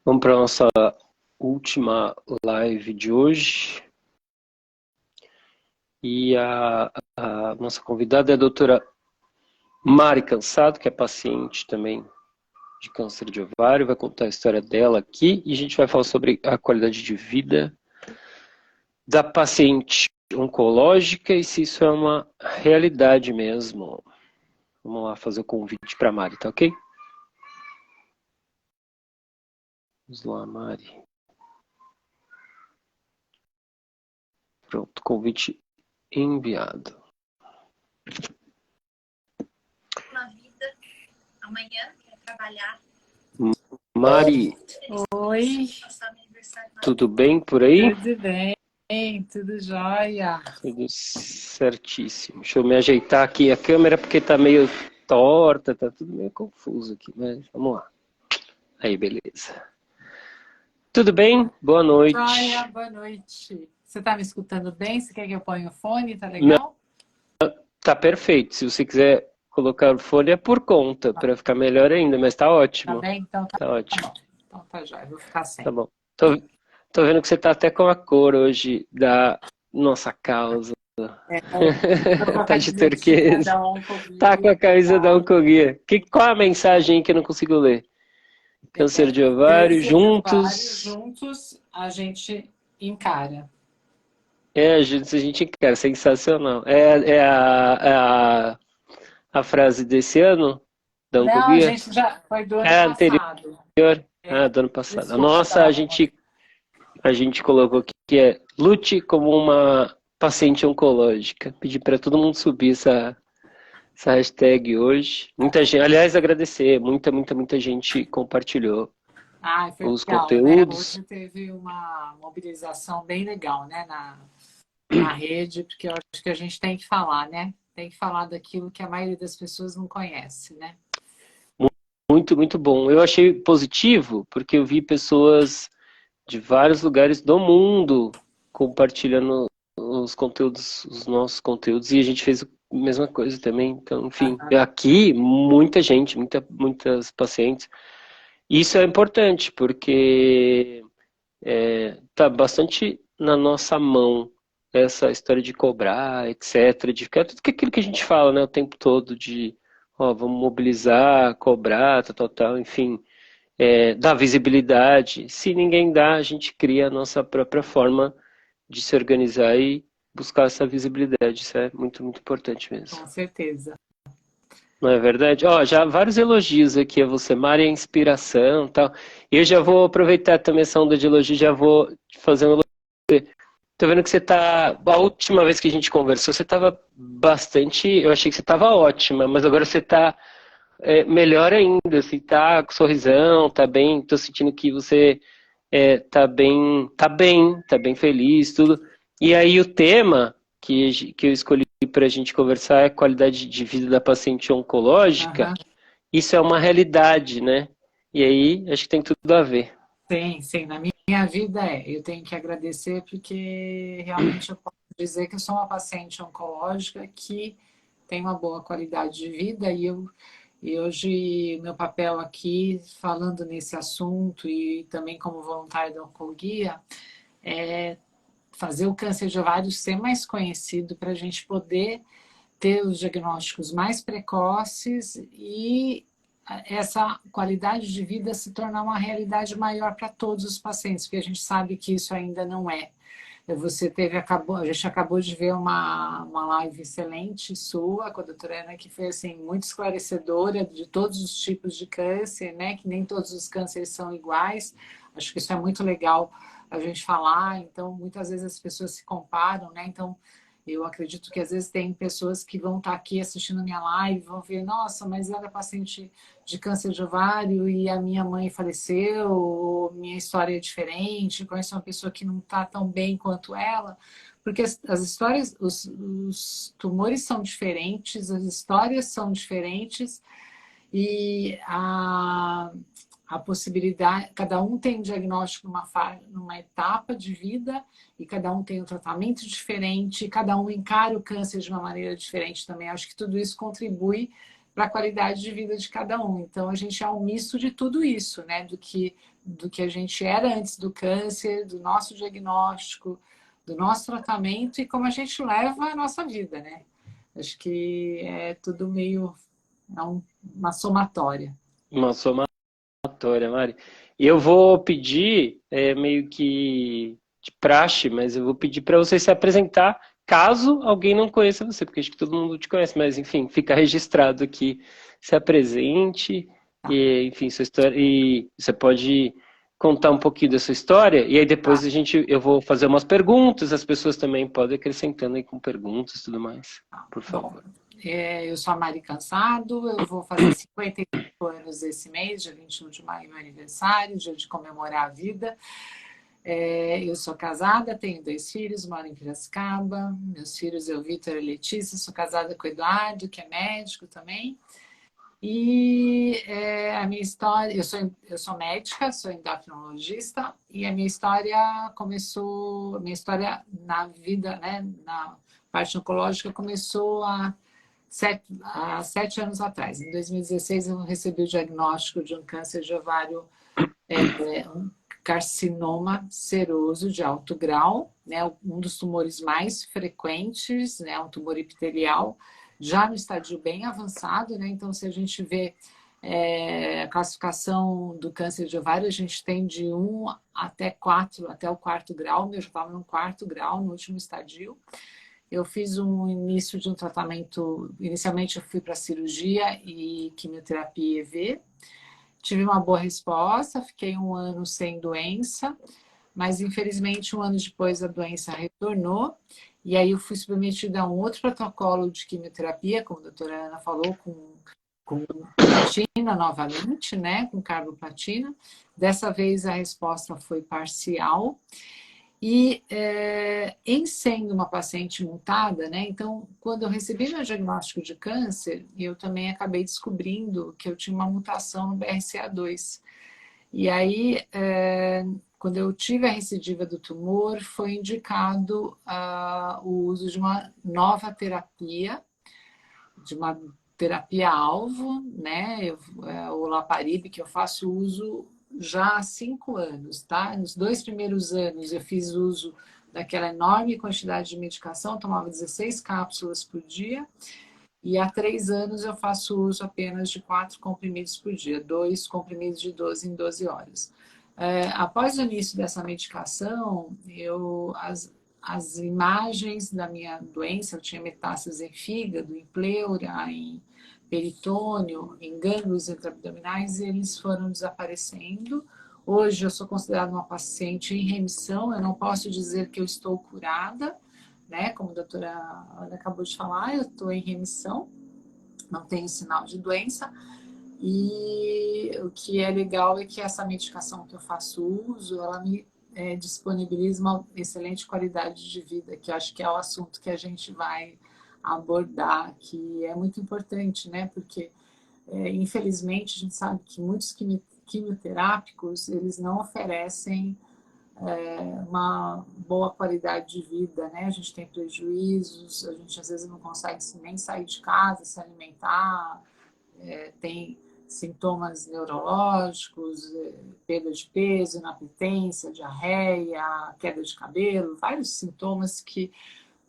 Vamos para a nossa última live de hoje. E a nossa convidada é a doutora Mari Cansado, que é paciente também de câncer de ovário. Vai contar a história dela aqui e a gente vai falar sobre a qualidade de vida da paciente oncológica e se isso é uma realidade mesmo. Vamos lá fazer o convite para a Mari, tá ok? Vamos lá, Mari. Pronto, convite enviado. Uma vida, amanhã, quer trabalhar. Mari, Oi, tudo bem por aí? tudo bem, tudo jóia. Tudo certíssimo. Deixa eu me ajeitar aqui a câmera porque tá meio torta, tá tudo meio confuso aqui, mas vamos lá. Aí, beleza. Tudo bem? Boa noite. Jóia, boa noite. Você tá me escutando bem? Você quer que eu ponha o fone? Tá legal? Tá perfeito. Se você quiser colocar o fone é por conta, para ficar melhor ainda, mas tá ótimo. Tá bem? Então Tá ótimo. bom. Então tá jóia, vou ficar sem. Tá bom. Tô vendo que você tá até com a cor hoje da nossa causa. Tá de turquesa. Tá com a camisa da Oncoguia. Qual a mensagem que eu não consigo ler? Câncer de ovário, juntos. Juntos a gente encara. Juntos a gente encara, sensacional. A frase desse ano da Não, a Oncoguia? gente já foi do ano Anterior. passado. Do ano passado. Desculpa, A nossa, a gente colocou aqui que é lute como uma paciente oncológica. Pedi para todo mundo subir essa hashtag hoje. Muita gente, aliás, agradecer. Muita gente compartilhou Foi os legal, conteúdos. né? Hoje teve uma mobilização bem legal, né? Na rede, porque eu acho que a gente tem que falar, né? Tem que falar daquilo que a maioria das pessoas não conhece, né? Muito bom. Eu achei positivo porque eu vi pessoas de vários lugares do mundo compartilhando os conteúdos, os nossos conteúdos, e a gente fez a mesma coisa também. Então, enfim, aqui muita gente, muitas pacientes. Isso é importante porque tá bastante na nossa mão essa história de cobrar, etc, de ficar tudo aquilo que a gente fala, né, o tempo todo de, vamos mobilizar, cobrar, tal, enfim, dar visibilidade. Se ninguém dá, a gente cria a nossa própria forma de se organizar e buscar essa visibilidade. Isso é muito importante mesmo. Com certeza. Não é verdade? Já vários elogios aqui a você, Mari, a inspiração e tal. E eu já vou aproveitar também essa onda de elogio, já vou fazer um elogio. Tô vendo que você tá... A última vez que a gente conversou, você tava bastante... Eu achei que você tava ótima, mas agora você tá melhor ainda, assim, tá com sorrisão, tá bem, tô sentindo que você tá bem feliz, tudo. E aí o tema que eu escolhi para a gente conversar é a qualidade de vida da paciente oncológica. Isso é uma realidade, né? E aí acho que tem tudo a ver. Sim, na minha vida eu tenho que agradecer porque realmente eu posso dizer que eu sou uma paciente oncológica que tem uma boa qualidade de vida e hoje meu papel aqui falando nesse assunto e também como voluntária da Oncoguia é fazer o câncer de ovário ser mais conhecido para a gente poder ter os diagnósticos mais precoces e essa qualidade de vida se tornar uma realidade maior para todos os pacientes, porque a gente sabe que isso ainda não é. A gente acabou de ver uma live excelente sua com a doutora Ana, que foi assim, muito esclarecedora de todos os tipos de câncer, né? Que nem todos os cânceres são iguais. Acho que isso é muito legal a gente falar. Então, muitas vezes as pessoas se comparam, né? Então, eu acredito que às vezes tem pessoas que vão estar aqui assistindo minha live, vão ver, nossa, mas ela é paciente de câncer de ovário e a minha mãe faleceu, ou minha história é diferente, conheço uma pessoa que não está tão bem quanto ela, porque as histórias, os tumores são diferentes, as histórias são diferentes e a possibilidade, cada um tem um diagnóstico numa etapa de vida e cada um tem um tratamento diferente, cada um encara o câncer de uma maneira diferente também. Acho que tudo isso contribui para a qualidade de vida de cada um. Então, a gente é um misto de tudo isso, né? Do que a gente era antes do câncer, do nosso diagnóstico, do nosso tratamento e como a gente leva a nossa vida, né? Acho que é tudo meio... É uma somatória. Uma somatória, Mari. E eu vou pedir, meio que de praxe, mas eu vou pedir para você se apresentar, caso alguém não conheça você, porque acho que todo mundo te conhece, mas enfim, fica registrado aqui. Se apresente, Tá, e, enfim, sua história, e você pode contar um pouquinho da sua história, e aí depois tá, eu vou fazer umas perguntas, as pessoas também podem acrescentando aí com perguntas e tudo mais, tá. por Bom, favor. eu sou a Mari Cansado, eu vou fazer 55 anos esse mês, dia 21 de maio, meu aniversário, dia de comemorar a vida. Eu sou casada, tenho 2 filhos, moro em Piracicaba. Meus filhos, eu, Vitor e Letícia, sou casada com o Eduardo, que é médico também. E a minha história, eu sou médica, sou endocrinologista, e a minha história começou, minha história na vida, né, na parte oncológica começou há 7 anos atrás. Em 2016 eu recebi o diagnóstico de um câncer de ovário, um carcinoma seroso de alto grau, né, um dos tumores mais frequentes, né, um tumor epitelial, já no estádio bem avançado, né, então se a gente vê a classificação do câncer de ovário, a gente tem de 1 até 4, até o 4º grau, eu já estava no 4º grau, no último estadio. Eu fiz um início de um tratamento, inicialmente eu fui para cirurgia e quimioterapia EV, tive uma boa resposta, fiquei 1 ano sem doença, mas infelizmente 1 ano depois a doença retornou, e aí eu fui submetida a um outro protocolo de quimioterapia, como a doutora Ana falou, com platina novamente, né, com carboplatina. Dessa vez a resposta foi parcial, e em sendo uma paciente mutada, né? Então, quando eu recebi meu diagnóstico de câncer, eu também acabei descobrindo que eu tinha uma mutação no BRCA2. E aí, quando eu tive a recidiva do tumor, foi indicado o uso de uma nova terapia, de uma terapia-alvo, né? O olaparib, que eu faço uso já há 5 anos, tá? Nos 2 primeiros anos eu fiz uso daquela enorme quantidade de medicação, tomava 16 cápsulas por dia, e há 3 anos eu faço uso apenas de 4 comprimidos por dia, 2 comprimidos de 12 em 12 horas. Após o início dessa medicação, as imagens da minha doença, eu tinha metástase em fígado, em pleura, em peritônio, em gânglios intraabdominais, e eles foram desaparecendo. Hoje eu sou considerada uma paciente em remissão, eu não posso dizer que eu estou curada, né? Como a doutora Ana acabou de falar, eu estou em remissão, não tenho sinal de doença. E o que é legal é que essa medicação que eu faço uso, ela me disponibiliza uma excelente qualidade de vida, que eu acho que é o assunto que a gente vai abordar, que é muito importante, né? Porque, infelizmente, a gente sabe que muitos quimioterápicos, eles não oferecem uma boa qualidade de vida, né? A gente tem prejuízos, a gente às vezes não consegue nem sair de casa, se alimentar, tem sintomas neurológicos, perda de peso, inapetência, diarreia, queda de cabelo, vários sintomas que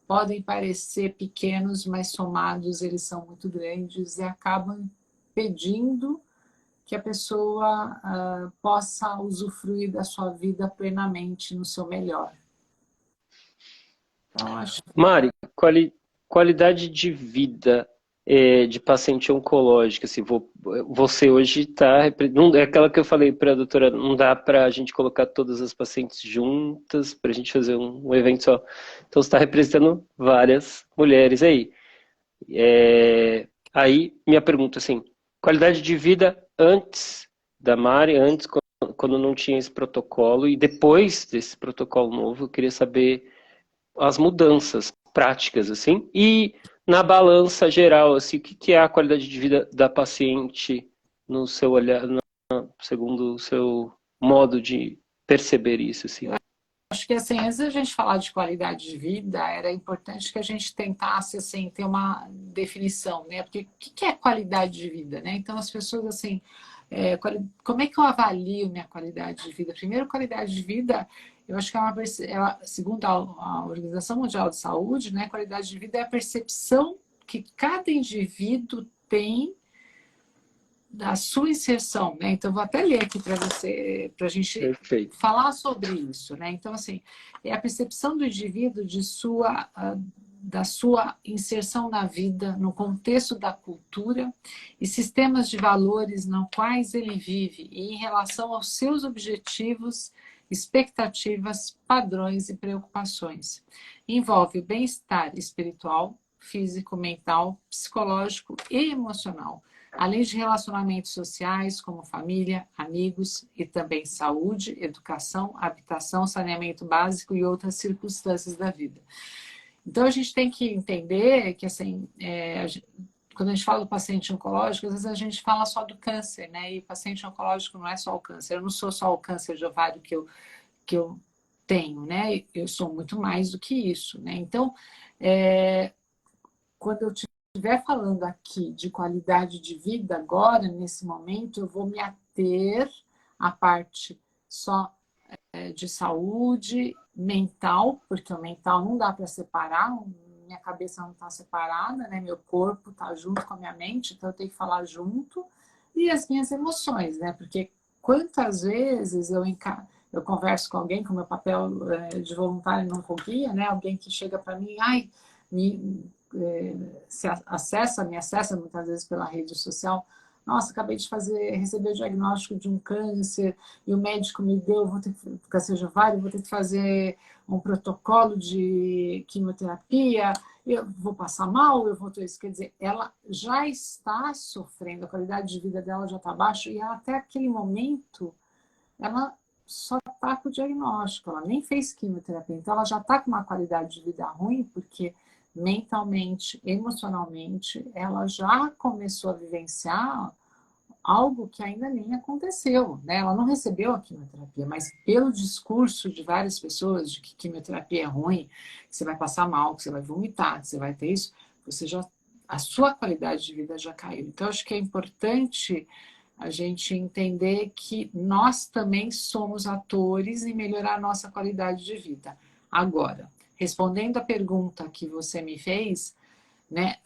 podem parecer pequenos, mas somados eles são muito grandes e acabam impedindo que a pessoa possa usufruir da sua vida plenamente no seu melhor. Então, acho que Mari, qualidade de vida de paciente oncológica, assim, você hoje está... É aquela que eu falei para a doutora, não dá para a gente colocar todas as pacientes juntas, para a gente fazer um evento só. Então, você está representando várias mulheres aí. Aí, minha pergunta, assim, qualidade de vida antes da Mari, antes, quando não tinha esse protocolo, e depois desse protocolo novo, eu queria saber as mudanças práticas, assim, e na balança geral, assim, o que é a qualidade de vida da paciente no seu olhar, segundo o seu modo de perceber isso, assim? acho que assim, antes da gente falar de qualidade de vida, era importante que a gente tentasse assim, ter uma definição, né? Porque o que é qualidade de vida, né? Então as pessoas assim, como é que eu avalio minha qualidade de vida? Primeiro, qualidade de vida, eu acho que segundo a Organização Mundial de Saúde, né? Qualidade de vida é a percepção que cada indivíduo tem da sua inserção, né? Então, vou até ler aqui para você, para a gente Perfeito. falar sobre isso, né? Então, assim, é a percepção do indivíduo da sua inserção na vida, no contexto da cultura e sistemas de valores nos quais ele vive e em relação aos seus objetivos, expectativas, padrões e preocupações. Envolve o bem-estar espiritual, físico, mental, psicológico e emocional, além de relacionamentos sociais, como família, amigos, e também saúde, educação, habitação, saneamento básico e outras circunstâncias da vida. Então, a gente tem que entender que, assim, quando a gente fala do paciente oncológico, às vezes a gente fala só do câncer, né? E paciente oncológico não é só o câncer. Eu não sou só o câncer de ovário que eu tenho, né? Eu sou muito mais do que isso, né? Então, quando eu estiver falando aqui de qualidade de vida agora, nesse momento, eu vou me ater à parte só de saúde mental, porque o mental não dá para separar, minha cabeça não está separada, né? Meu corpo está junto com a minha mente, então eu tenho que falar junto, e as minhas emoções, né? Porque quantas vezes eu converso com alguém, com meu papel de voluntário não guia, né? Alguém que chega para mim, ai, me acessa muitas vezes pela rede social. Nossa, acabei de receber o diagnóstico de um câncer e o médico me deu, vou ter que, câncer de ovário, vou ter que fazer um protocolo de quimioterapia, eu vou passar mal, eu vou ter isso. Quer dizer, ela já está sofrendo, a qualidade de vida dela já está baixa e ela, até aquele momento ela só está com o diagnóstico, ela nem fez quimioterapia, então ela já está com uma qualidade de vida ruim, porque mentalmente, emocionalmente, ela já começou a vivenciar algo que ainda nem aconteceu, né? Ela não recebeu a quimioterapia, mas pelo discurso de várias pessoas de que quimioterapia é ruim, que você vai passar mal, que você vai vomitar, que você vai ter isso, a sua qualidade de vida já caiu. Então, acho que é importante a gente entender que nós também somos atores em melhorar a nossa qualidade de vida. Agora, respondendo a pergunta que você me fez, né,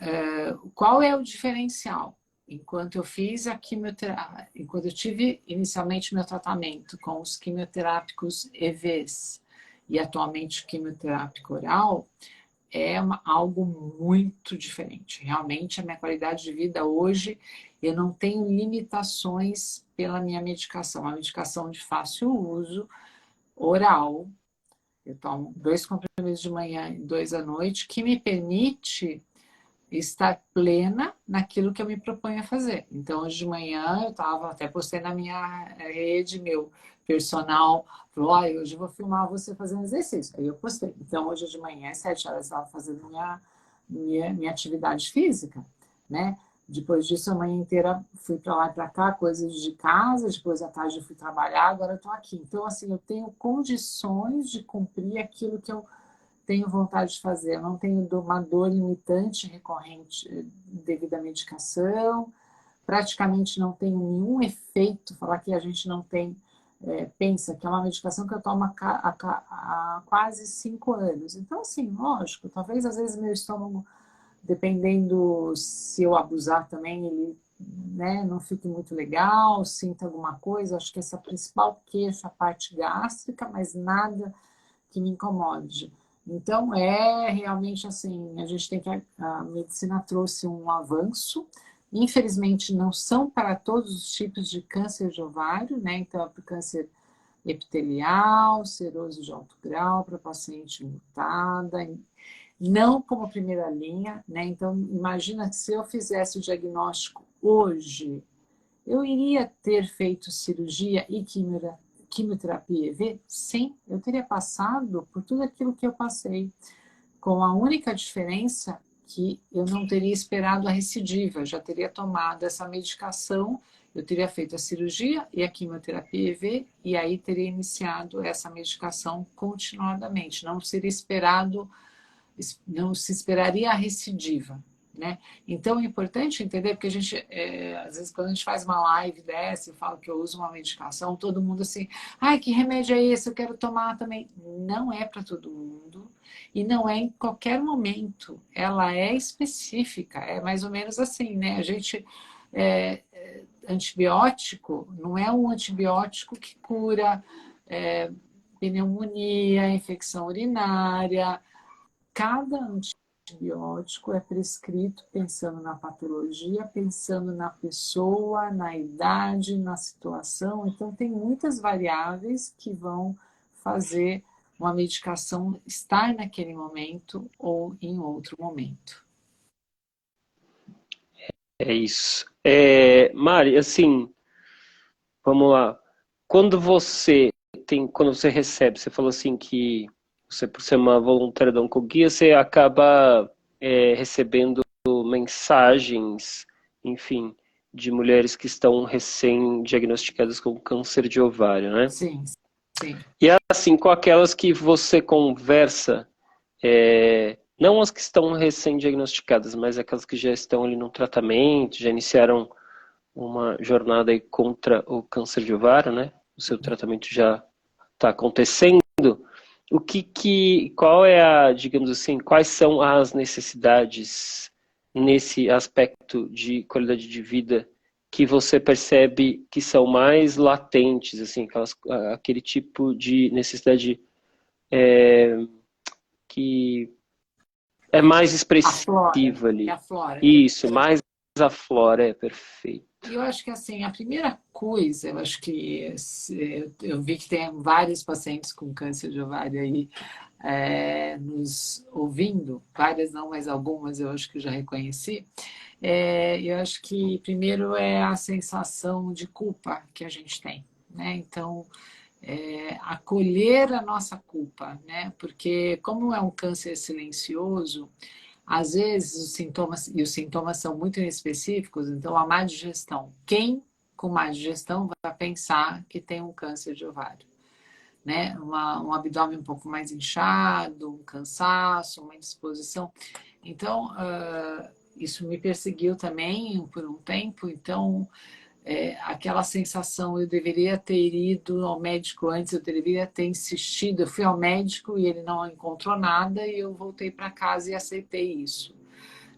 qual é o diferencial? Enquanto eu fiz a quimioterapia, enquanto eu tive inicialmente meu tratamento com os quimioterápicos EVs e atualmente quimioterápico oral, algo muito diferente. Realmente, a minha qualidade de vida hoje, eu não tenho limitações pela minha medicação. A medicação de fácil uso, oral, eu tomo 2 comprimidos de manhã e 2 à noite, que me permite estar plena naquilo que eu me proponho a fazer. Então, hoje de manhã, até postei na minha rede, meu personal falou, hoje eu vou filmar você fazendo exercício. Aí eu postei. Então, hoje de manhã, às 7 horas, eu estava fazendo minha atividade física, né? Depois disso, a manhã inteira fui para lá e para cá, coisas de casa, depois à tarde eu fui trabalhar, agora eu estou aqui. Então, assim, eu tenho condições de cumprir aquilo que eu tenho vontade de fazer. Eu não tenho uma dor limitante recorrente devido à medicação, praticamente não tenho nenhum efeito, falar que a gente não tem, pensa que é uma medicação que eu tomo há quase 5 anos. Então, assim, lógico, talvez às vezes meu estômago, dependendo se eu abusar também, ele, né, não fique muito legal, sinta alguma coisa, acho que essa é a principal queixa, a parte gástrica, mas nada que me incomode. Então, realmente assim, a gente tem que, a medicina trouxe um avanço, infelizmente não são para todos os tipos de câncer de ovário, né? Então, para o câncer epitelial, seroso de alto grau, para paciente mutada, não como primeira linha, né? Então, imagina que se eu fizesse o diagnóstico hoje, eu iria ter feito cirurgia e quimioterapia EV? Sim, eu teria passado por tudo aquilo que eu passei, com a única diferença que eu não teria esperado a recidiva, eu já teria tomado essa medicação, eu teria feito a cirurgia e a quimioterapia EV, e aí teria iniciado essa medicação continuadamente. Não seria esperado, não se esperaria a recidiva, né? Então é importante entender, porque a gente, às vezes, quando a gente faz uma live dessa, eu falo que eu uso uma medicação, todo mundo assim, ai, que remédio é esse? Eu quero tomar também. Não é para todo mundo e não é em qualquer momento. Ela é específica, é mais ou menos assim, né? A gente, antibiótico, não é um antibiótico que cura pneumonia, infecção urinária. Cada antibiótico é prescrito pensando na patologia, pensando na pessoa, na idade, na situação. Então, tem muitas variáveis que vão fazer uma medicação estar naquele momento ou em outro momento. É isso. Mari, assim, vamos lá. Quando você recebe, você falou assim que você, por ser uma voluntária da Oncoguia, você acaba recebendo mensagens, enfim, de mulheres que estão recém-diagnosticadas com câncer de ovário, né? Sim, sim. E assim, com aquelas que você conversa, não as que estão recém-diagnosticadas, mas aquelas que já estão ali no tratamento, já iniciaram uma jornada aí contra o câncer de ovário, né? O seu tratamento já está acontecendo. Qual é digamos assim, quais são as necessidades nesse aspecto de qualidade de vida que você percebe que são mais latentes, assim, aquele tipo de necessidade que é mais Aflora, expressiva que ali? aflora. Isso, mais aflora, perfeito. E eu acho que assim, a primeira coisa, eu acho que eu vi que tem vários pacientes com câncer de ovário aí nos ouvindo, várias não, mas algumas eu acho que eu já reconheci. Eu acho que primeiro é a sensação de culpa que a gente tem, né? Então, acolher a nossa culpa, né? Porque como é um câncer silencioso, às vezes os sintomas são muito inespecíficos, então a má digestão. Quem com má digestão vai pensar que tem um câncer de ovário? Né? Um abdômen um pouco mais inchado, um cansaço, uma indisposição. Então, isso me perseguiu também por um tempo, então aquela sensação, eu deveria ter ido ao médico antes, eu deveria ter insistido, eu fui ao médico e ele não encontrou nada e eu voltei para casa e aceitei isso,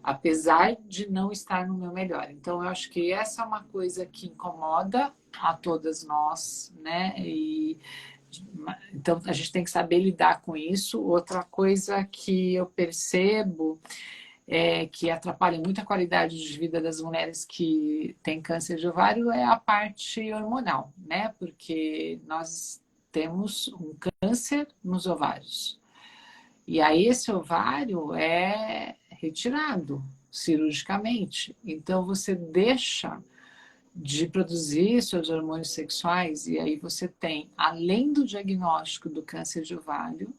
apesar de não estar no meu melhor. Então, eu acho que essa é uma coisa que incomoda a todas nós, né? Então, a gente tem que saber lidar com isso. Outra coisa que eu percebo que atrapalha muito a qualidade de vida das mulheres que têm câncer de ovário é a parte hormonal, né? Porque nós temos um câncer nos ovários. E aí esse ovário é retirado cirurgicamente. Então você deixa de produzir seus hormônios sexuais e aí você tem, além do diagnóstico do câncer de ovário,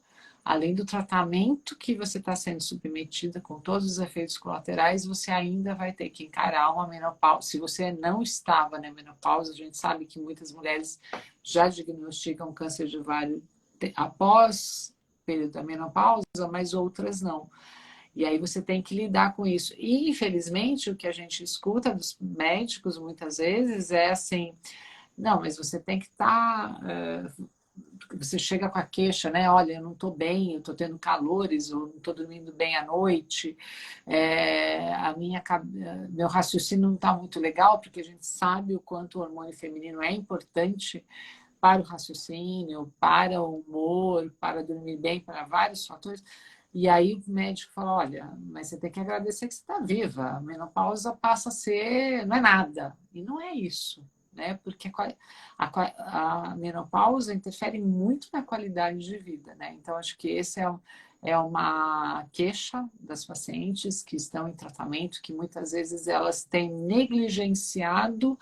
além do tratamento que você está sendo submetida com todos os efeitos colaterais, você ainda vai ter que encarar uma menopausa. Se você não estava na menopausa, a gente sabe que muitas mulheres já diagnosticam câncer de ovário após o período da menopausa, mas outras não. E aí você tem que lidar com isso. E, infelizmente, o que a gente escuta dos médicos muitas vezes é assim, não, mas você tem que estar... você chega com a queixa, né? Olha, eu não estou bem, eu estou tendo calores, eu não estou dormindo bem à noite, meu raciocínio não está muito legal, porque a gente sabe o quanto o hormônio feminino é importante para o raciocínio, para o humor, para dormir bem, para vários fatores. E aí o médico fala, olha, mas você tem que agradecer que você está viva. A menopausa passa a ser, não é nada. E não é isso, né? Porque a menopausa interfere muito na qualidade de vida, né? Então, acho que esse é uma queixa das pacientes que estão em tratamento, que muitas vezes elas têm negligenciado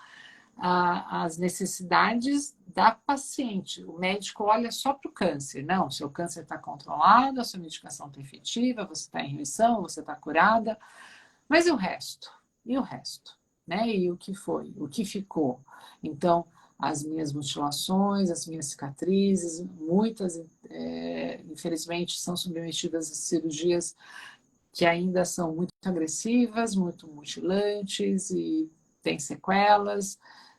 as necessidades da paciente. O médico olha só para o câncer. Não, seu câncer está controlado, a sua medicação está efetiva, você está em remissão, você está curada. Mas e o resto? E o resto? Né? E o que foi? O que ficou? Então, as minhas mutilações, as minhas cicatrizes, muitas, infelizmente, são submetidas a cirurgias que ainda são muito agressivas, muito mutilantes e têm sequelas,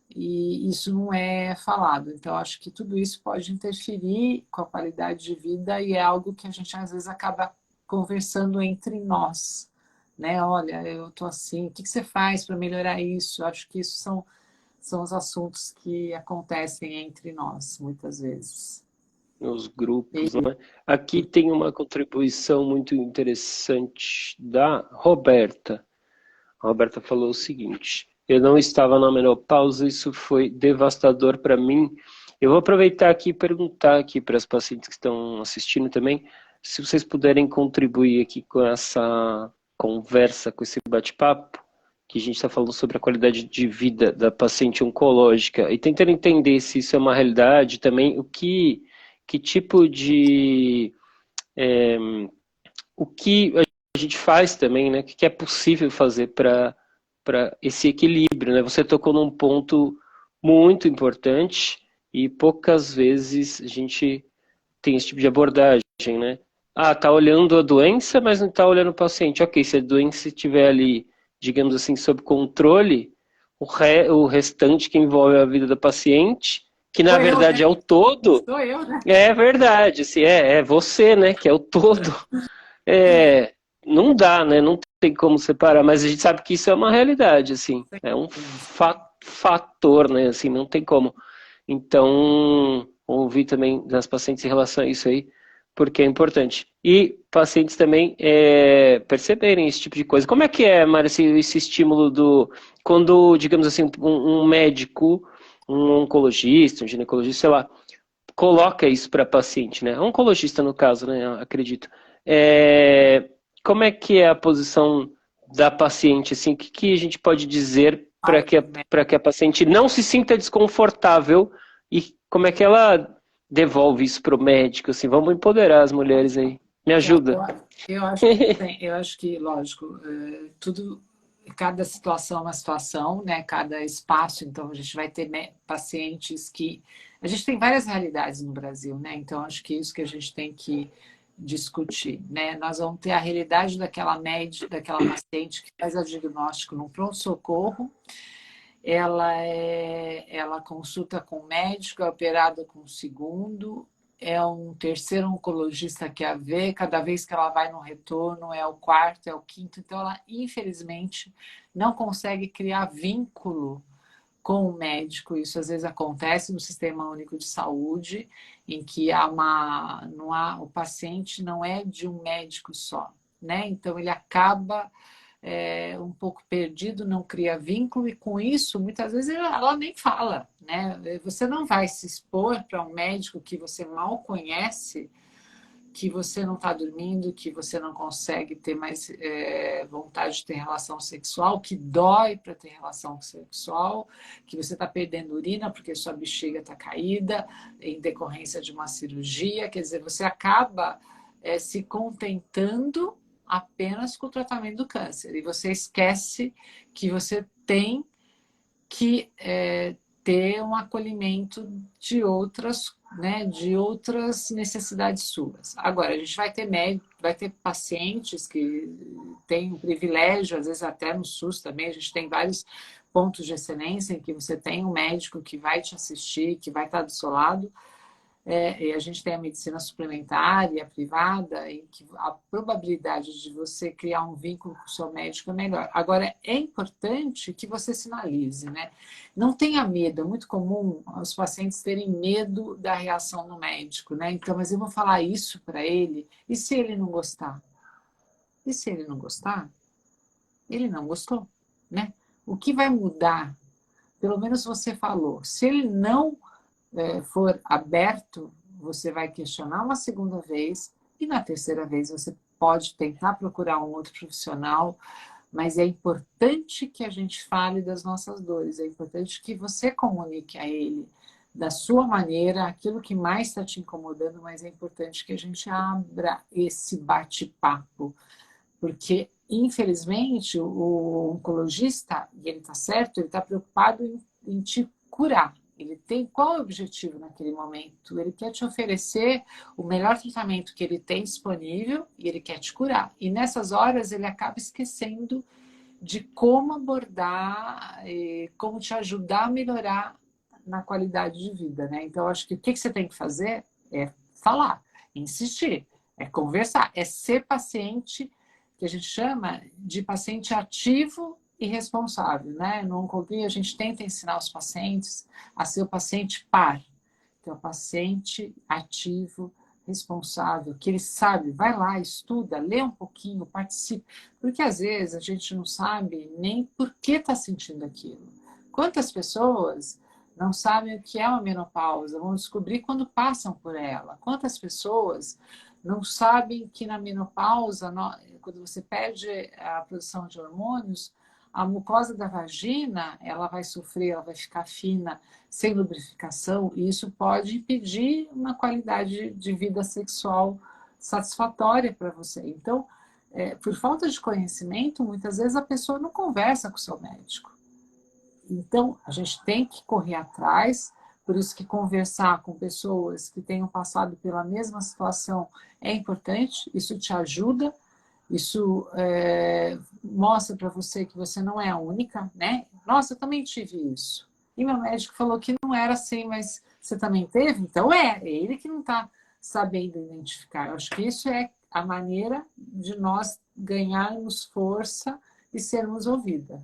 e isso não é falado. Então, acho que tudo isso pode interferir com a qualidade de vida e é algo que a gente, às vezes, acaba conversando entre nós. Né? Olha, eu tô assim, o que você faz para melhorar isso? Acho que isso são os assuntos que acontecem entre nós, muitas vezes. Nos grupos, né? Aqui tem uma contribuição muito interessante da Roberta. A Roberta falou o seguinte: eu não estava na menopausa, isso foi devastador para mim. Eu vou aproveitar aqui e perguntar aqui para as pacientes que estão assistindo também, se vocês puderem contribuir aqui com essa conversa, com esse bate-papo, que a gente está falando sobre a qualidade de vida da paciente oncológica e tentando entender se isso é uma realidade também, que tipo de o que a gente faz também, né? O que é possível fazer para esse equilíbrio, né? Você tocou num ponto muito importante e poucas vezes a gente tem esse tipo de abordagem, né? Ah, tá olhando a doença, mas não tá olhando o paciente. Ok, se a doença estiver ali, digamos assim, sob controle, o restante que envolve a vida da paciente, que na Sou eu, verdade né? é o todo, Sou eu, né? é verdade, assim, é você, né, que é o todo. Não dá, né? Não tem como separar, mas a gente sabe que isso é uma realidade, assim, é um fator, né? Assim, não tem como. Então, ouvir também das pacientes em relação a isso aí, porque é importante. E pacientes também perceberem esse tipo de coisa. Como é que é, Mara, esse estímulo quando, digamos assim, um médico, um oncologista, um ginecologista, sei lá, coloca isso para paciente, né? Oncologista no caso, né? Eu acredito. É, como é que é a posição da paciente, assim? O que a gente pode dizer para que a paciente não se sinta desconfortável e como é que ela devolve isso para o médico, assim? Vamos empoderar as mulheres aí. Me ajuda. Eu acho que eu acho que, lógico, tudo, cada situação é uma situação, né? Cada espaço, então a gente vai ter pacientes que. A gente tem várias realidades no Brasil, né? Então acho que é isso que a gente tem que discutir, né? Nós vamos ter a realidade daquela médica, daquela paciente que faz o diagnóstico no pronto-socorro, ela consulta com o médico, é operada com o segundo, é um terceiro oncologista que a vê, cada vez que ela vai no retorno é o quarto, é o quinto, então ela infelizmente não consegue criar vínculo com o médico. Isso às vezes acontece no Sistema Único de Saúde, em que o paciente não é de um médico só, né? Então ele acaba um pouco perdido, não cria vínculo, e com isso, muitas vezes, ela nem fala, né? Você não vai se expor para um médico que você mal conhece, que você não está dormindo, que você não consegue ter mais vontade de ter relação sexual, que dói para ter relação sexual, que você está perdendo urina porque sua bexiga está caída em decorrência de uma cirurgia. Quer dizer, você acaba se contentando apenas com o tratamento do câncer. E você esquece que você tem que ter um acolhimento de outras, né, de outras necessidades suas. Agora, a gente vai ter pacientes que têm um privilégio, às vezes até no SUS também, a gente tem vários pontos de excelência em que você tem um médico que vai te assistir, que vai estar do seu lado. E a gente tem a medicina suplementar e a privada, em que a probabilidade de você criar um vínculo com o seu médico é melhor. Agora, é importante que você sinalize, né? Não tenha medo, é muito comum os pacientes terem medo da reação no médico, né? Então, mas eu vou falar isso para ele, e se ele não gostar? E se ele não gostar? Ele não gostou, né? O que vai mudar? Pelo menos você falou. Se ele não for aberto, você vai questionar uma segunda vez e na terceira vez você pode tentar procurar um outro profissional, Mas é importante que a gente fale das nossas dores, é importante que você comunique a ele da sua maneira aquilo que mais está te incomodando, mas é importante que a gente abra esse bate-papo, porque, infelizmente, o oncologista, e ele está certo, ele está preocupado em te curar. Ele tem qual é o objetivo naquele momento? Ele quer te oferecer o melhor tratamento que ele tem disponível e ele quer te curar. E nessas horas ele acaba esquecendo de como abordar, como te ajudar a melhorar na qualidade de vida, né? Então, acho que o que você tem que fazer é falar, insistir, é conversar, é ser paciente, que a gente chama de paciente ativo e responsável, né? No Oncologia, a gente tenta ensinar os pacientes a ser o paciente par, que é o paciente ativo, responsável, que ele sabe, vai lá, estuda, lê um pouquinho, participa, porque às vezes a gente não sabe nem por que está sentindo aquilo. Quantas pessoas não sabem o que é uma menopausa, vão descobrir quando passam por ela. Quantas pessoas não sabem que na menopausa, quando você perde a produção de hormônios, a mucosa da vagina, ela vai sofrer, ela vai ficar fina, sem lubrificação, e isso pode impedir uma qualidade de vida sexual satisfatória para você. Então, por falta de conhecimento, muitas vezes a pessoa não conversa com o seu médico. Então, a gente tem que correr atrás, por isso que conversar com pessoas que tenham passado pela mesma situação é importante, isso te ajuda, isso mostra para você que você não é a única, né? Nossa, eu também tive isso. E meu médico falou que não era assim, mas você também teve? Então é ele que não está sabendo identificar. Eu acho que isso é a maneira de nós ganharmos força e sermos ouvidas.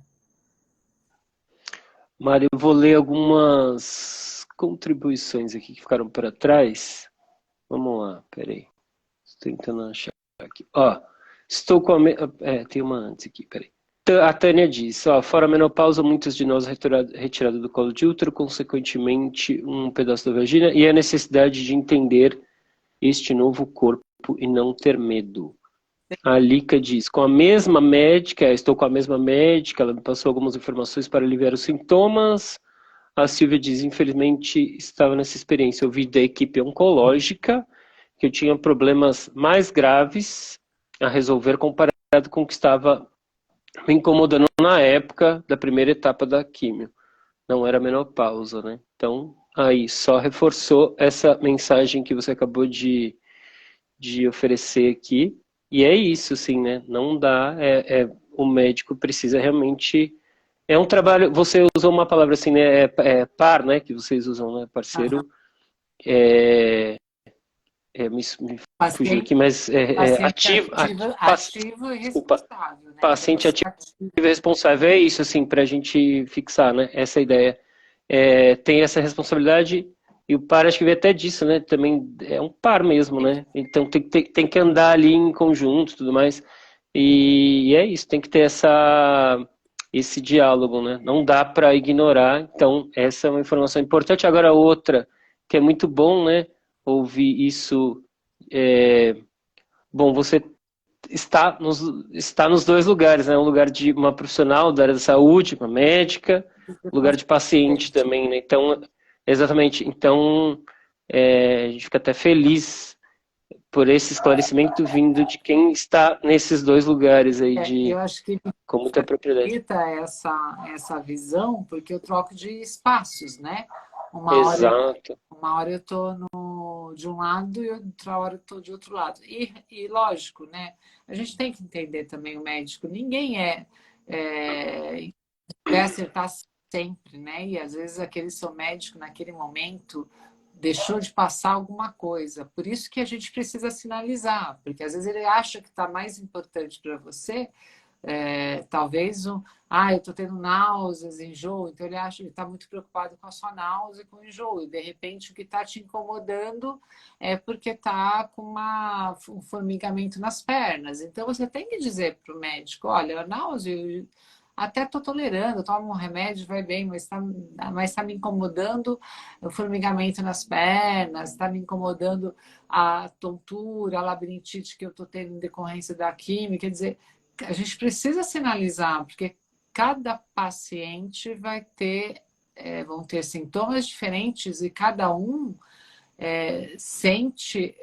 Mário, eu vou ler algumas contribuições aqui que ficaram para trás. Vamos lá, peraí. Estou tentando achar aqui. Ó, estou com a... tem uma antes aqui, peraí. A Tânia diz, ó, fora a menopausa, muitos de nós retirado do colo de útero, consequentemente um pedaço da vagina, e a necessidade de entender este novo corpo e não ter medo. A Lica diz, com a mesma médica, estou com a mesma médica, ela me passou algumas informações para aliviar os sintomas. A Silvia diz, infelizmente, estava nessa experiência. Eu vi da equipe oncológica que eu tinha problemas mais graves a resolver comparado com o que estava me incomodando na época da primeira etapa da químio. Não era menopausa, né? Então, aí, só reforçou essa mensagem que você acabou de oferecer aqui. E é isso, assim, né? Não dá, o médico precisa realmente... É um trabalho, você usou uma palavra assim, né? Par, né? Que vocês usam, né? Parceiro. Me fugiu aqui, mas ativo e desculpa, responsável, né? Então, paciente ativo e responsável. É isso, assim, para a gente fixar, né? Essa ideia. Tem essa responsabilidade e o par, acho que vem até disso, né? Também é um par mesmo, né? Então tem que andar ali em conjunto e tudo mais. E é isso, tem que ter esse diálogo, né? Não dá para ignorar. Então, essa é uma informação importante. Agora, outra, que é muito bom, né? Ouvir isso. Bom, você está nos dois lugares, né? Um lugar de uma profissional da área da saúde, uma médica, lugar de paciente também, né? Então, exatamente. Então, a gente fica até feliz por esse esclarecimento vindo de quem está nesses dois lugares aí, eu acho que com muita propriedade. essa visão, porque eu troco de espaços, né? Exato. Uma hora eu estou de um lado e outra hora eu estou de outro lado. E lógico, né? A gente tem que entender também o médico. Ninguém vai acertar sempre, né? E às vezes aquele seu médico, naquele momento, deixou de passar alguma coisa. Por isso que a gente precisa sinalizar, porque às vezes ele acha que está mais importante para você, talvez eu estou tendo náuseas, enjoo, então ele acha que está muito preocupado com a sua náusea e com o enjoo, e de repente o que está te incomodando é porque está com um formigamento nas pernas. Então você tem que dizer para o médico, olha, a náusea até estou tolerando, tomo um remédio, vai bem, mas tá me incomodando o formigamento nas pernas, está me incomodando a tontura, a labirintite que eu estou tendo em decorrência da química. Quer dizer, a gente precisa sinalizar, porque cada paciente vai ter, vão ter sintomas diferentes e cada um sente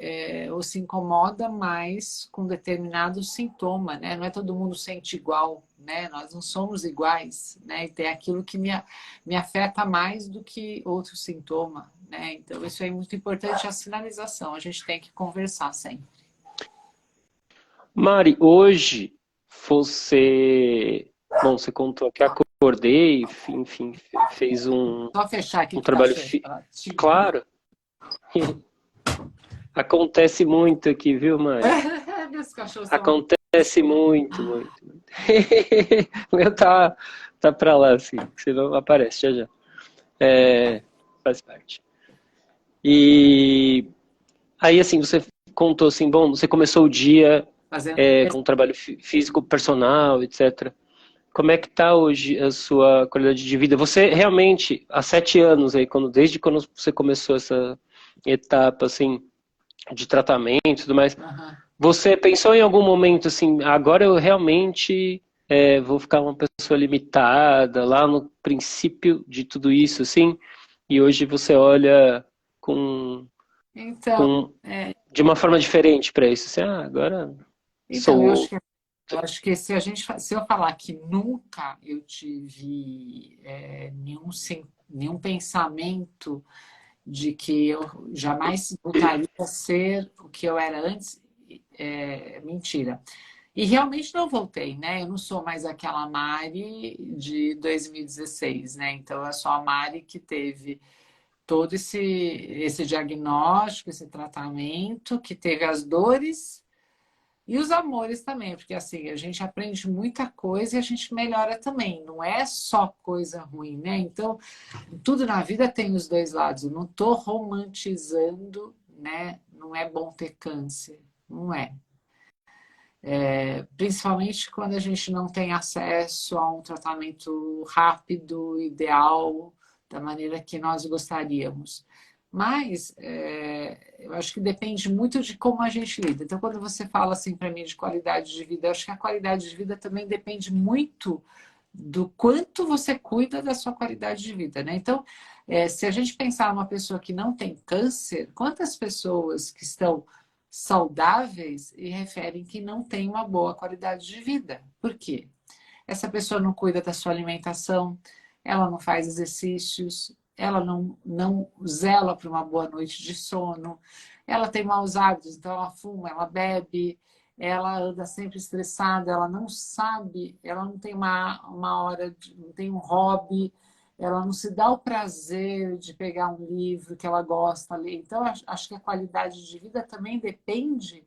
ou se incomoda mais com determinado sintoma, né? Não é todo mundo sente igual, né? Nós não somos iguais, né? E tem aquilo que me afeta mais do que outro sintoma, né? Então, isso é muito importante, a sinalização. A gente tem que conversar sempre. Mari, hoje você... Bom, você contou que acordei, enfim, fez Só fechar aqui um que tá trabalho... cheio. Claro, acontece muito aqui, viu, Mari? Meus cachorros estão... Acontece muito, muito, muito. O meu tá pra lá, assim, você não aparece já já. Faz parte. E aí, assim, você contou assim, bom, você começou o dia fazendo... com trabalho físico, personal, etc. Como é que tá hoje a sua qualidade de vida? Você realmente, há 7 anos aí, desde quando você começou essa etapa, assim, de tratamento e tudo mais, Uhum. você pensou em algum momento assim, agora eu realmente vou ficar uma pessoa limitada, lá no princípio de tudo isso, assim, e hoje você olha Então, com de uma forma diferente para isso, assim, agora então, sou outro. eu acho que se eu falar que nunca eu tive nenhum pensamento de que eu jamais voltaria a ser o que eu era antes, mentira. E realmente não voltei, né? Eu não sou mais aquela Mari de 2016, né? Então, eu sou a Mari que teve todo esse diagnóstico, esse tratamento, que teve as dores e os amores também, porque assim, a gente aprende muita coisa e a gente melhora também, não é só coisa ruim, né? Então, tudo na vida tem os dois lados. Eu não estou romantizando, né? Não é bom ter câncer, não é. Principalmente quando a gente não tem acesso a um tratamento rápido, ideal, da maneira que nós gostaríamos. Mas eu acho que depende muito de como a gente lida. Então, quando você fala assim para mim de qualidade de vida, eu acho que a qualidade de vida também depende muito do quanto você cuida da sua qualidade de vida, né? Então, se a gente pensar numa pessoa que não tem câncer, quantas pessoas que estão saudáveis e referem que não têm uma boa qualidade de vida? Por quê? Essa pessoa não cuida da sua alimentação, ela não faz exercícios, ela não zela para uma boa noite de sono, ela tem maus hábitos, então ela fuma, ela bebe, ela anda sempre estressada, ela não sabe, ela não tem uma hora, não tem um hobby, ela não se dá o prazer de pegar um livro que ela gosta de ler. Então, acho que a qualidade de vida também depende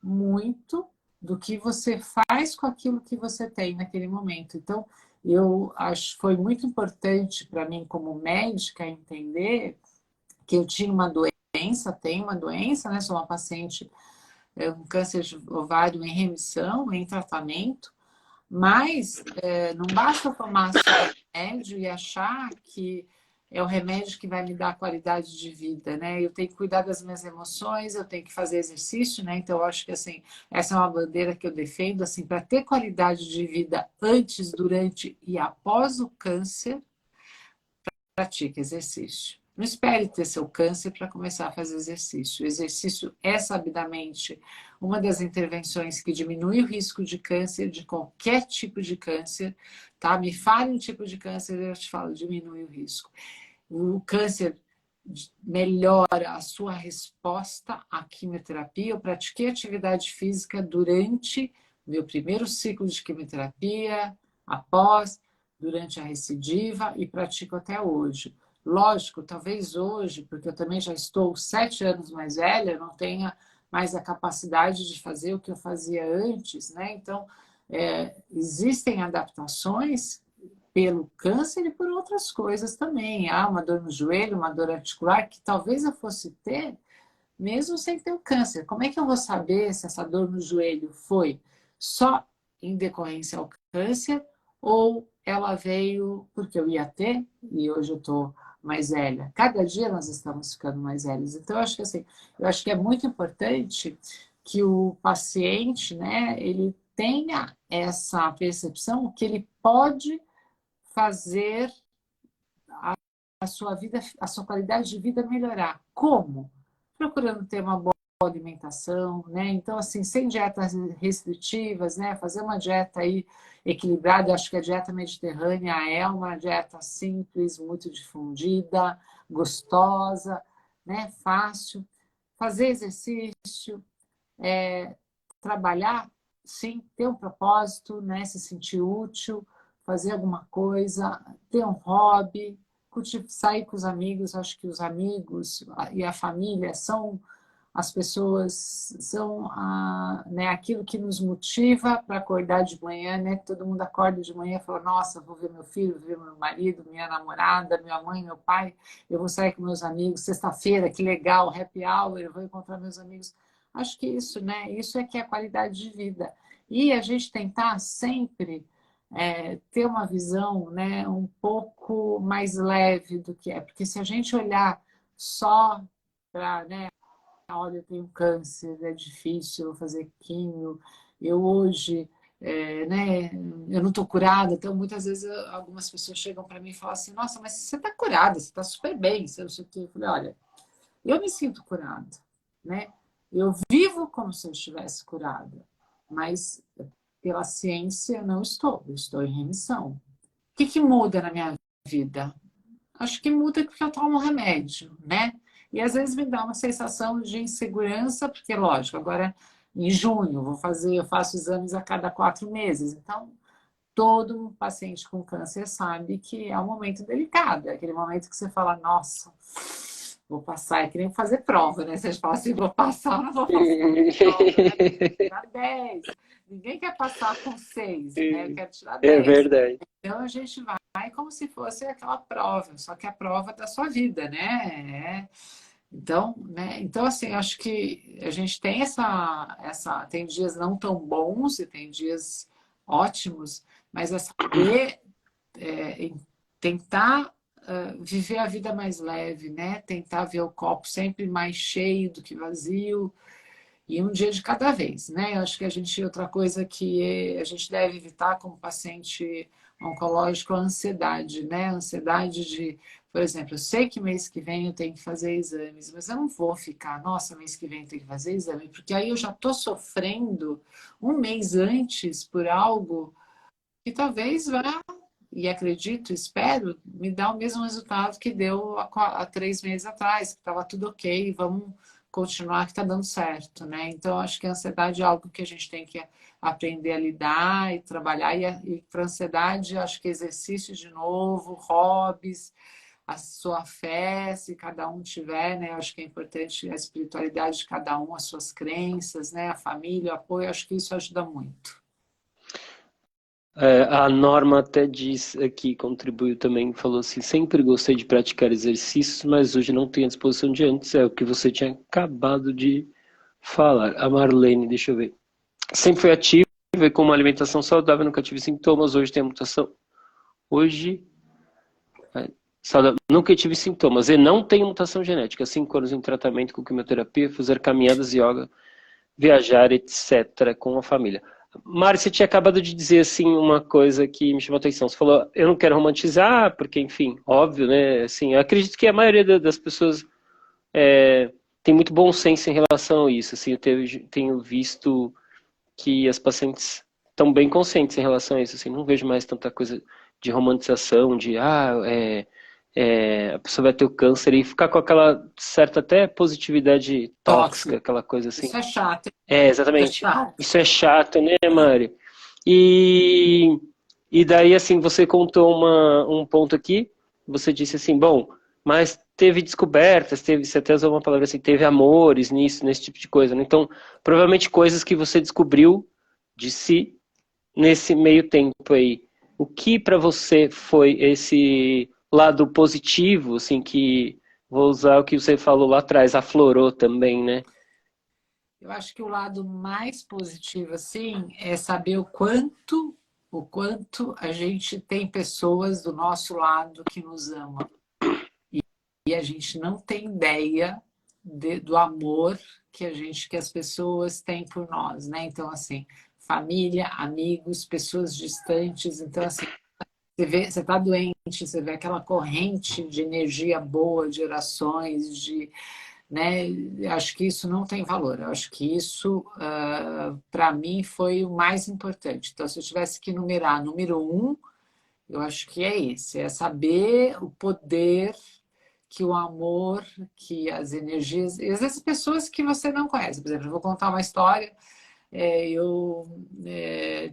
muito do que você faz com aquilo que você tem naquele momento. Então, eu acho que foi muito importante para mim, como médica, entender que eu tinha uma doença, tenho uma doença, né? Sou uma paciente com câncer de ovário em remissão, em tratamento, mas não basta eu tomar só remédio e achar que é o remédio que vai me dar qualidade de vida, né? Eu tenho que cuidar das minhas emoções, eu tenho que fazer exercício, né? Então, eu acho que, assim, essa é uma bandeira que eu defendo, assim, para ter qualidade de vida antes, durante e após o câncer, pratique exercício. Não espere ter seu câncer para começar a fazer exercício. O exercício é sabidamente uma das intervenções que diminui o risco de câncer, de qualquer tipo de câncer, tá? Me fale um tipo de câncer, eu te falo, diminui o risco. O câncer melhora a sua resposta à quimioterapia. Eu pratiquei atividade física durante meu primeiro ciclo de quimioterapia, após, durante a recidiva e pratico até hoje. Lógico, talvez hoje, porque eu também já estou 7 anos mais velha, eu não tenha mais a capacidade de fazer o que eu fazia antes, né? Então, existem adaptações pelo câncer e por outras coisas também. Há uma dor no joelho, uma dor articular, que talvez eu fosse ter mesmo sem ter o câncer. Como é que eu vou saber se essa dor no joelho foi só em decorrência ao câncer ou ela veio porque eu ia ter e hoje eu estou mais velha? Cada dia nós estamos ficando mais velhos. Então, eu acho que assim, eu acho que é muito importante que o paciente, né, ele tenha essa percepção que ele pode fazer a sua vida, a sua qualidade de vida melhorar. Como? Procurando ter uma boa alimentação, né? Então, assim, sem dietas restritivas, né? Fazer uma dieta aí equilibrada. Eu acho que a dieta mediterrânea é uma dieta simples, muito difundida, gostosa, né? Fácil. Fazer exercício, trabalhar, sim, ter um propósito, né? Se sentir útil, fazer alguma coisa, ter um hobby, curtir, sair com os amigos. Acho que os amigos e a família são as pessoas, são né, aquilo que nos motiva para acordar de manhã, né? Todo mundo acorda de manhã e fala, nossa, vou ver meu filho, vou ver meu marido, minha namorada, minha mãe, meu pai, eu vou sair com meus amigos, sexta-feira, que legal, happy hour, eu vou encontrar meus amigos. Acho que isso, né? Isso é que é a qualidade de vida. E a gente tentar sempre ter uma visão, né, um pouco mais leve do que é. Porque se a gente olhar só para, né, olha, eu tenho câncer, é difícil fazer químio, eu hoje, né, eu não estou curada, então muitas vezes algumas pessoas chegam para mim e falam assim, nossa, mas você está curada, você está super bem, você não sei o quê. Eu falei, olha, eu me sinto curada, né? Eu vivo como se eu estivesse curada, mas pela ciência não estou, eu estou em remissão. O que muda na minha vida? Acho que muda porque eu tomo remédio, né? E às vezes me dá uma sensação de insegurança, porque, lógico, agora em junho eu faço exames a cada 4 meses. Então, todo paciente com câncer sabe que é um momento delicado, é aquele momento que você fala, nossa, vou passar, é que nem fazer prova, né? Você fala assim, vou passar ou não vou passar? Prova, né? Tirar 10. Ninguém quer passar com 6, né? Eu quero tirar É 10. verdade. Então a gente vai como se fosse aquela prova, só que a prova da sua vida, né? Então, né? Então, assim, acho que a gente tem tem dias não tão bons e tem dias ótimos, mas é saber tentar viver a vida mais leve, né? Tentar ver o copo sempre mais cheio do que vazio e um dia de cada vez, né? Eu acho que outra coisa que a gente deve evitar como paciente oncológico é a ansiedade, né? A ansiedade de, por exemplo, eu sei que mês que vem eu tenho que fazer exames, mas eu não vou ficar, nossa, mês que vem eu tenho que fazer exame, porque aí eu já estou sofrendo um mês antes por algo que talvez vá, e acredito, espero, me dar o mesmo resultado que deu há 3 meses atrás, que estava tudo ok, vamos continuar que está dando certo, né? Então, acho que a ansiedade é algo que a gente tem que aprender a lidar e trabalhar. E para a ansiedade, acho que exercício de novo, hobbies, a sua fé, se cada um tiver, né? Acho que é importante a espiritualidade de cada um, as suas crenças, né? A família, o apoio, acho que isso ajuda muito. A Norma até diz aqui, contribuiu também, falou assim, sempre gostei de praticar exercícios, mas hoje não tenho a disposição de antes, é o que você tinha acabado de falar. A Marlene, deixa eu ver. Sempre foi ativa e com uma alimentação saudável, nunca tive sintomas, hoje tem a mutação. Hoje, saudável, nunca tive sintomas e não tenho mutação genética. 5 anos em tratamento com quimioterapia, fazer caminhadas, yoga, viajar, etc., com a família. Mari, você tinha acabado de dizer assim uma coisa que me chamou a atenção. Você falou, eu não quero romantizar, porque, enfim, óbvio, né? Assim, eu acredito que a maioria das pessoas tem muito bom senso em relação a isso. Assim, tenho visto que as pacientes estão bem conscientes em relação a isso. Assim, não vejo mais tanta coisa de romantização, de a pessoa vai ter o câncer e ficar com aquela certa até positividade tóxica, Tóxico. aquela coisa assim. Isso é chato. É Exatamente. chato. Isso é chato, né, Mari? E, e daí, assim, você contou um ponto aqui, você disse assim, bom, mas teve descobertas, você até usou uma palavra assim, teve amores nisso, nesse tipo de coisa, né? Então, provavelmente coisas que você descobriu de si nesse meio tempo aí. O que para você foi esse lado positivo, assim, que, vou usar o que você falou lá atrás, aflorou também, né? Eu acho que o lado mais positivo, assim, é saber o quanto a gente tem pessoas do nosso lado que nos amam. E a gente não tem ideia do amor que as pessoas têm por nós, né? Então, assim, família, amigos, pessoas distantes. Então, assim, você está doente, você vê aquela corrente de energia boa, de orações, né? Eu acho que isso não tem valor. Eu acho que isso, para mim, foi o mais importante. Então, se eu tivesse que numerar, número um, eu acho que é esse, é saber o poder que o amor, que as energias, e às vezes pessoas que você não conhece. Por exemplo, eu vou contar uma história. Eu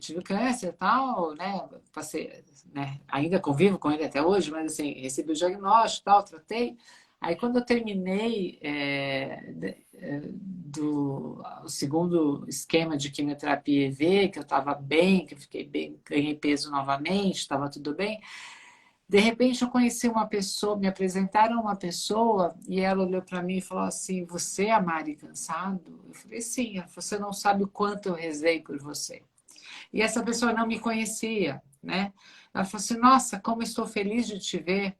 tive câncer e tal, né? Passei, né? Ainda convivo com ele até hoje, mas assim, recebi o diagnóstico e tal, tratei. Aí quando eu terminei do o segundo esquema de quimioterapia EV, que eu estava bem, que eu fiquei bem, ganhei peso novamente, estava tudo bem. De repente eu conheci uma pessoa, me apresentaram uma pessoa e ela olhou para mim e falou assim: "Você é a Mari Cansado?" Eu falei: "Sim." Você não sabe o quanto eu rezei por você. E essa pessoa não me conhecia, né? Ela falou assim: "Nossa, como estou feliz de te ver."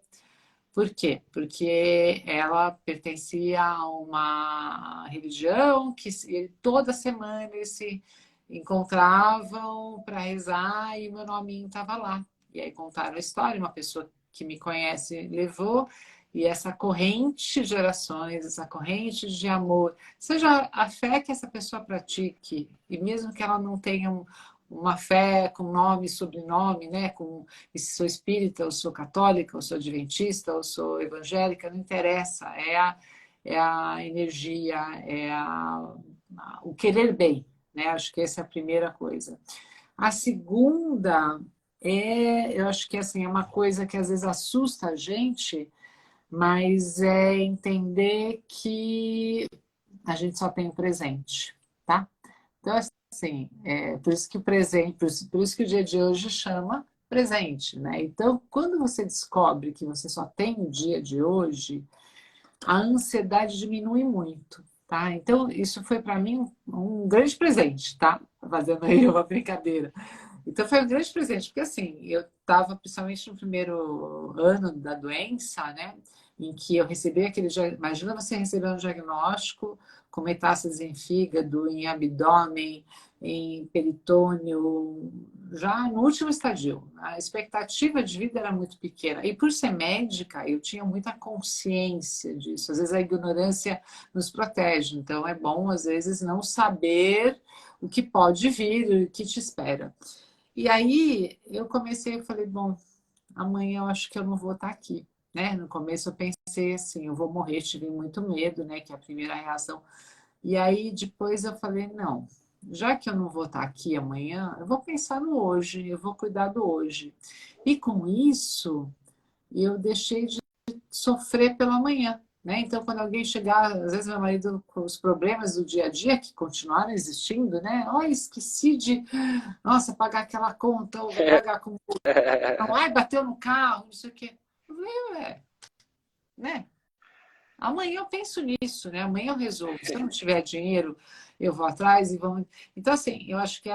Por quê? Porque ela pertencia a uma religião que toda semana eles se encontravam para rezar e meu nominho estava lá. E aí contaram a história, uma pessoa que me conhece levou, e essa corrente de orações, essa corrente de amor, seja a fé que essa pessoa pratique, e mesmo que ela não tenha uma fé com nome e sobrenome, né, com se sou espírita, ou sou católica, ou sou adventista, ou sou evangélica, não interessa. É a energia, o querer bem, né? Acho que essa é a primeira coisa. A segunda eu acho que assim, é uma coisa que às vezes assusta a gente, mas é entender que a gente só tem o presente, tá? Então, assim, por isso que o presente, por isso que o dia de hoje chama presente, né? Então, quando você descobre que você só tem o dia de hoje, a ansiedade diminui muito, tá? Então, isso foi para mim um grande presente, tá? Fazendo aí uma brincadeira. Então, foi um grande presente, porque assim, eu estava, principalmente no primeiro ano da doença, né? Em que eu recebi aquele. Imagina você receber um diagnóstico com metástases em fígado, em abdômen, em peritônio, já no último estadio. A expectativa de vida era muito pequena. E por ser médica, eu tinha muita consciência disso. Às vezes a ignorância nos protege. Então é bom, às vezes, não saber o que pode vir, o que te espera. E aí eu comecei, eu falei, bom, amanhã eu acho que eu não vou estar aqui. Né? No começo eu pensei assim, eu vou morrer, tive muito medo, né? Que é a primeira reação. E aí depois eu falei, não, já que eu não vou estar aqui amanhã, eu vou pensar no hoje, eu vou cuidar do hoje. E com isso, eu deixei de sofrer pelo amanhã. Né? Então, quando alguém chegar, às vezes meu marido com os problemas do dia a dia, que continuaram existindo, né? Olha, esqueci de, nossa, pagar aquela conta, ou vou pagar com. Ai, bateu no carro, não sei o quê. Eu falei, né? Amanhã eu penso nisso, né? Amanhã eu resolvo. Se eu não tiver dinheiro, eu vou atrás e vamos. Então, assim, eu acho que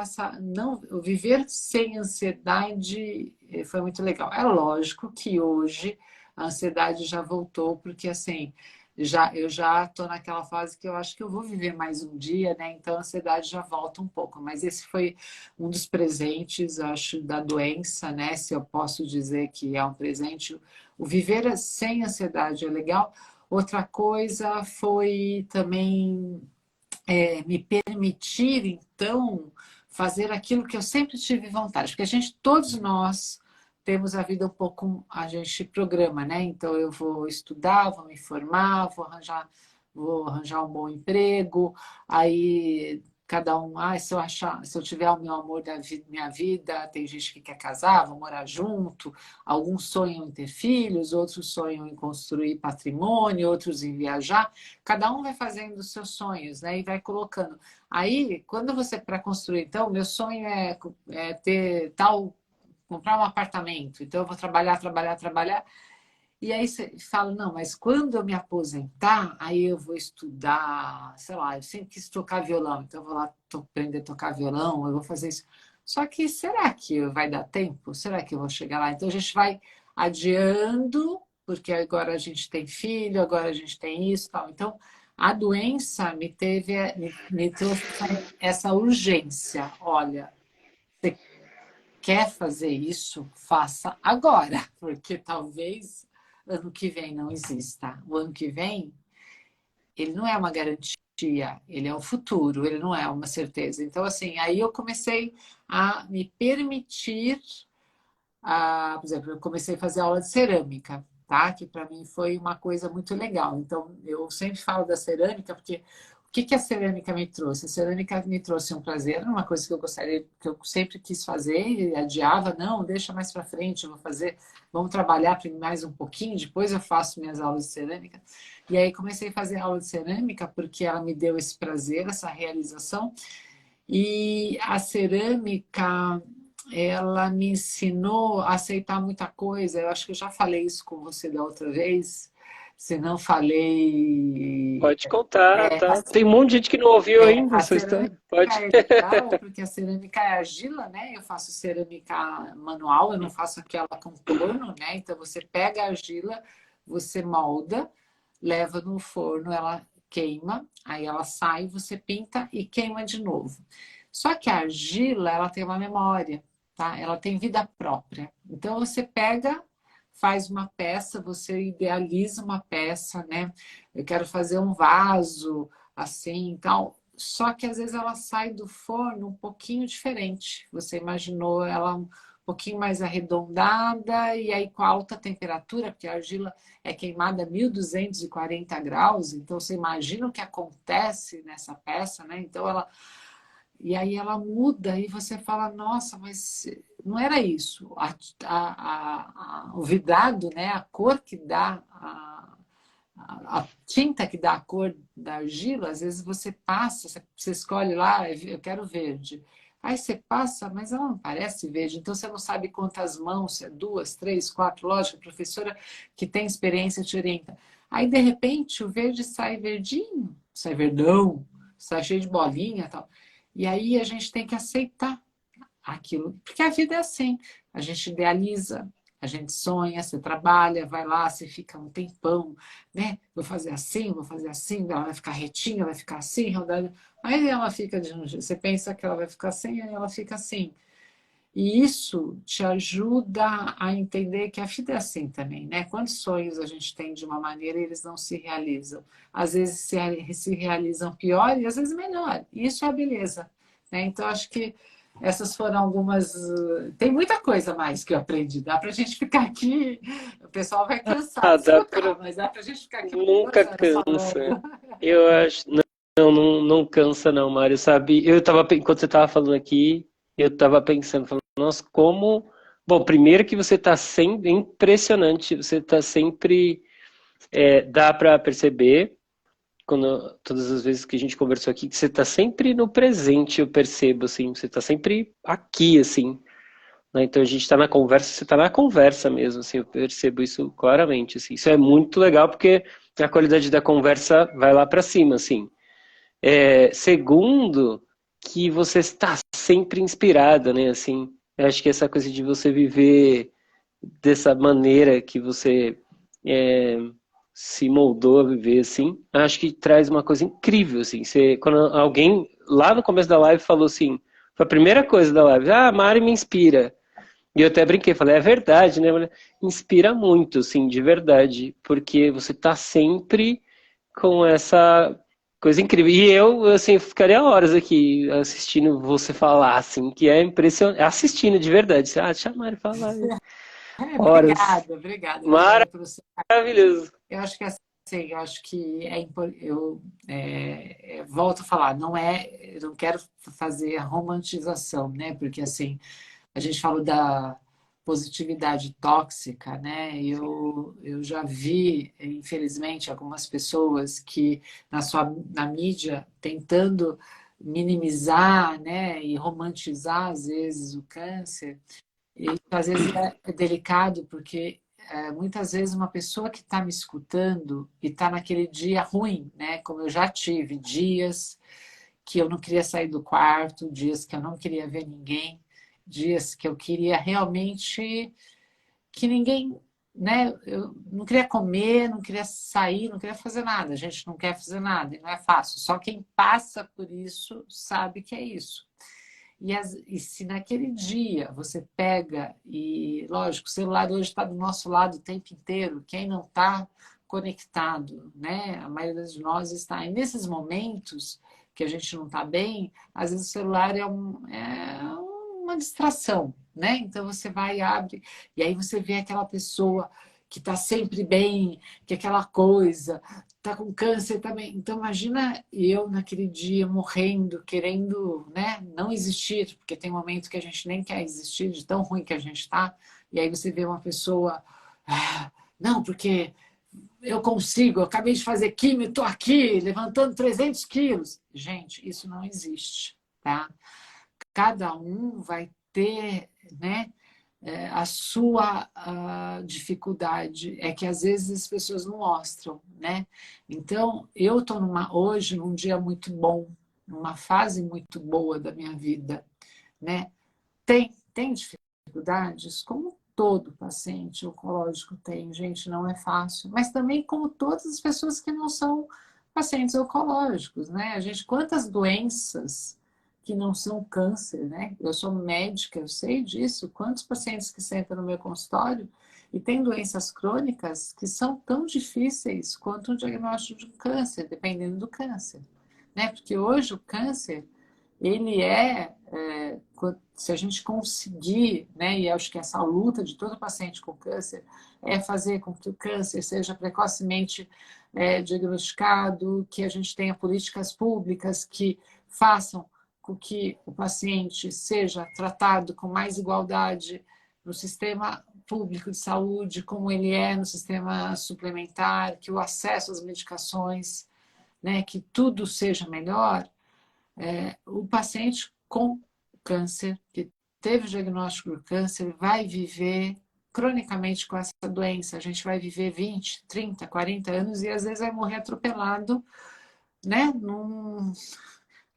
o viver sem ansiedade foi muito legal. É lógico que hoje a ansiedade já voltou, porque assim, eu já estou naquela fase que eu acho que eu vou viver mais um dia, né? Então a ansiedade já volta um pouco. Mas esse foi um dos presentes, acho, da doença, né? Se eu posso dizer que é um presente. O viver sem ansiedade é legal. Outra coisa foi também me permitir, então, fazer aquilo que eu sempre tive vontade. Porque todos nós, temos a vida um pouco, a gente programa, né? Então, eu vou estudar, vou me formar, vou arranjar um bom emprego, aí cada um, se eu tiver o meu amor da vida, minha vida, tem gente que quer casar, vou morar junto, alguns sonham em ter filhos, outros sonham em construir patrimônio, outros em viajar, cada um vai fazendo os seus sonhos, né? E vai colocando. Aí, quando você, para construir, então, meu sonho é ter tal, comprar um apartamento, então eu vou trabalhar, trabalhar, trabalhar. E aí você fala, não, mas quando eu me aposentar, aí eu vou estudar, sei lá, eu sempre quis tocar violão, então eu vou lá aprender a tocar violão, eu vou fazer isso. Só que será que vai dar tempo? Será que eu vou chegar lá? Então a gente vai adiando, porque agora a gente tem filho, agora a gente tem isso, tal. Então A doença me trouxe essa urgência. Olha, você quer fazer isso? Faça agora, porque talvez ano que vem não exista. O ano que vem, ele não é uma garantia, ele é o futuro, ele não é uma certeza. Então, assim, aí eu comecei a me permitir, por exemplo, eu comecei a fazer aula de cerâmica, tá? Que para mim foi uma coisa muito legal. Então, eu sempre falo da cerâmica porque o que a cerâmica me trouxe? A cerâmica me trouxe um prazer, uma coisa que eu gostaria, que eu sempre quis fazer e adiava, não, deixa mais para frente, eu vou fazer, vamos trabalhar mais um pouquinho, depois eu faço minhas aulas de cerâmica. E aí comecei a fazer aula de cerâmica porque ela me deu esse prazer, essa realização. E a cerâmica, ela me ensinou a aceitar muita coisa. Eu acho que eu já falei isso com você da outra vez. Se não falei. Pode contar, É, tá? Tem um monte de gente que não ouviu ainda a essa cerâmica história. Pode. é legal porque a cerâmica é argila, né? Eu faço cerâmica manual, eu não faço aquela com torno, né? Então você pega a argila, você molda, leva no forno, ela queima, aí ela sai, você pinta e queima de novo. Só que a argila, ela tem uma memória, tá? Ela tem vida própria. Então você pega, faz uma peça, você idealiza uma peça, né? Eu quero fazer um vaso assim, então, só que às vezes ela sai do forno um pouquinho diferente. Você imaginou ela um pouquinho mais arredondada e aí com alta temperatura, porque a argila é queimada a 1240 graus, então você imagina o que acontece nessa peça, né? Então ela e aí ela muda e você fala, nossa, mas não era isso. O vidrado, né? A cor que dá a tinta que dá a cor da argila, às vezes você passa, você escolhe lá, eu quero verde. Aí você passa, mas ela não parece verde, então você não sabe quantas mãos, se é duas, três, quatro, lógico, a professora que tem experiência te orienta. Aí, de repente, o verde sai verdinho, sai verdão, sai cheio de bolinha e tal. E aí a gente tem que aceitar aquilo, porque a vida é assim, a gente idealiza, a gente sonha, você trabalha, vai lá, você fica um tempão, né? Vou fazer assim, ela vai ficar retinha, vai ficar assim, rodando. Aí ela fica de um jeito, você pensa que ela vai ficar assim, aí ela fica assim. E isso te ajuda a entender que a vida é assim também, né? Quantos sonhos a gente tem de uma maneira e eles não se realizam? Às vezes se realizam pior e às vezes melhor. E isso é a beleza, né? Então, acho que essas foram algumas. Tem muita coisa mais que eu aprendi. Dá para a gente ficar aqui, o pessoal vai cansar Ah, de escutar, mas dá para a gente ficar aqui por nunca 2 horas cansa. falando. Eu acho. Não cansa, não, Mário, sabe? Enquanto você tava falando aqui, eu tava pensando, falando, nossa, como. Bom, primeiro que você tá sempre. É impressionante, você tá sempre. Dá pra perceber, todas as vezes que a gente conversou aqui, que você tá sempre no presente, eu percebo, assim, você tá sempre aqui, assim. Né? Então a gente tá na conversa, você tá na conversa mesmo, assim, eu percebo isso claramente, assim. Isso é muito legal porque a qualidade da conversa vai lá pra cima, assim. Segundo, que você está sempre inspirada, né? Assim, eu acho que essa coisa de você viver dessa maneira que você é, se moldou a viver, assim, acho que traz uma coisa incrível, assim. Quando alguém lá no começo da live falou assim, foi a primeira coisa da live, a Mari me inspira. E eu até brinquei, falei, é verdade, né? Inspira muito, assim, de verdade, porque você tá sempre com essa coisa incrível. E eu, assim, ficaria horas aqui assistindo você falar, assim, que é impressionante. Assistindo de verdade. Deixa a Mari falar. Horas. Obrigada, obrigada. Obrigada pelo seu. Maravilhoso. Eu acho que assim, eu acho que eu volto a falar, eu não quero fazer a romantização, né? Porque assim, a gente falou da positividade tóxica, né? Eu já vi, infelizmente, algumas pessoas que na mídia tentando minimizar, né, e romantizar às vezes o câncer. E às vezes é delicado porque muitas vezes uma pessoa que está me escutando e está naquele dia ruim, né? Como eu já tive dias que eu não queria sair do quarto, dias que eu não queria ver ninguém, dias que eu queria realmente que ninguém né, eu não queria comer, não queria sair, não queria fazer nada. A gente não quer fazer nada e não é fácil. Só quem passa por isso sabe que é isso. E se naquele dia você pega e, lógico, o celular hoje está do nosso lado o tempo inteiro, quem não está conectado, né? A maioria de nós está. E nesses momentos que a gente não está bem, às vezes o celular é uma distração, né? Então você vai e abre, e aí você vê aquela pessoa que está sempre bem, que é aquela coisa, está com câncer também. Então, imagina eu naquele dia morrendo, querendo, né, não existir, porque tem momento que a gente nem quer existir, de tão ruim que a gente está, e aí você vê uma pessoa, não, porque eu consigo, eu acabei de fazer químio, estou aqui levantando 300 quilos. Gente, isso não existe, tá? Cada um vai ter, né, a sua dificuldade. É que às vezes as pessoas não mostram, né? Então, eu estou hoje num dia muito bom, numa fase muito boa da minha vida, né? Tem dificuldades, como todo paciente oncológico tem, gente, não é fácil, mas também como todas as pessoas que não são pacientes oncológicos, né? A gente, quantas doenças que não são câncer, né? Eu sou médica, eu sei disso. Quantos pacientes que sentam no meu consultório e têm doenças crônicas que são tão difíceis quanto um diagnóstico de um câncer, dependendo do câncer, né? Porque hoje o câncer, ele se a gente conseguir, né, e acho que essa luta de todo paciente com câncer é fazer com que o câncer seja precocemente diagnosticado, que a gente tenha políticas públicas que façam com que o paciente seja tratado com mais igualdade no sistema público de saúde, como ele é no sistema suplementar, que o acesso às medicações, né, que tudo seja melhor. O paciente com câncer, que teve o diagnóstico do câncer, vai viver cronicamente com essa doença. A gente vai viver 20, 30, 40 anos e às vezes vai morrer atropelado, né?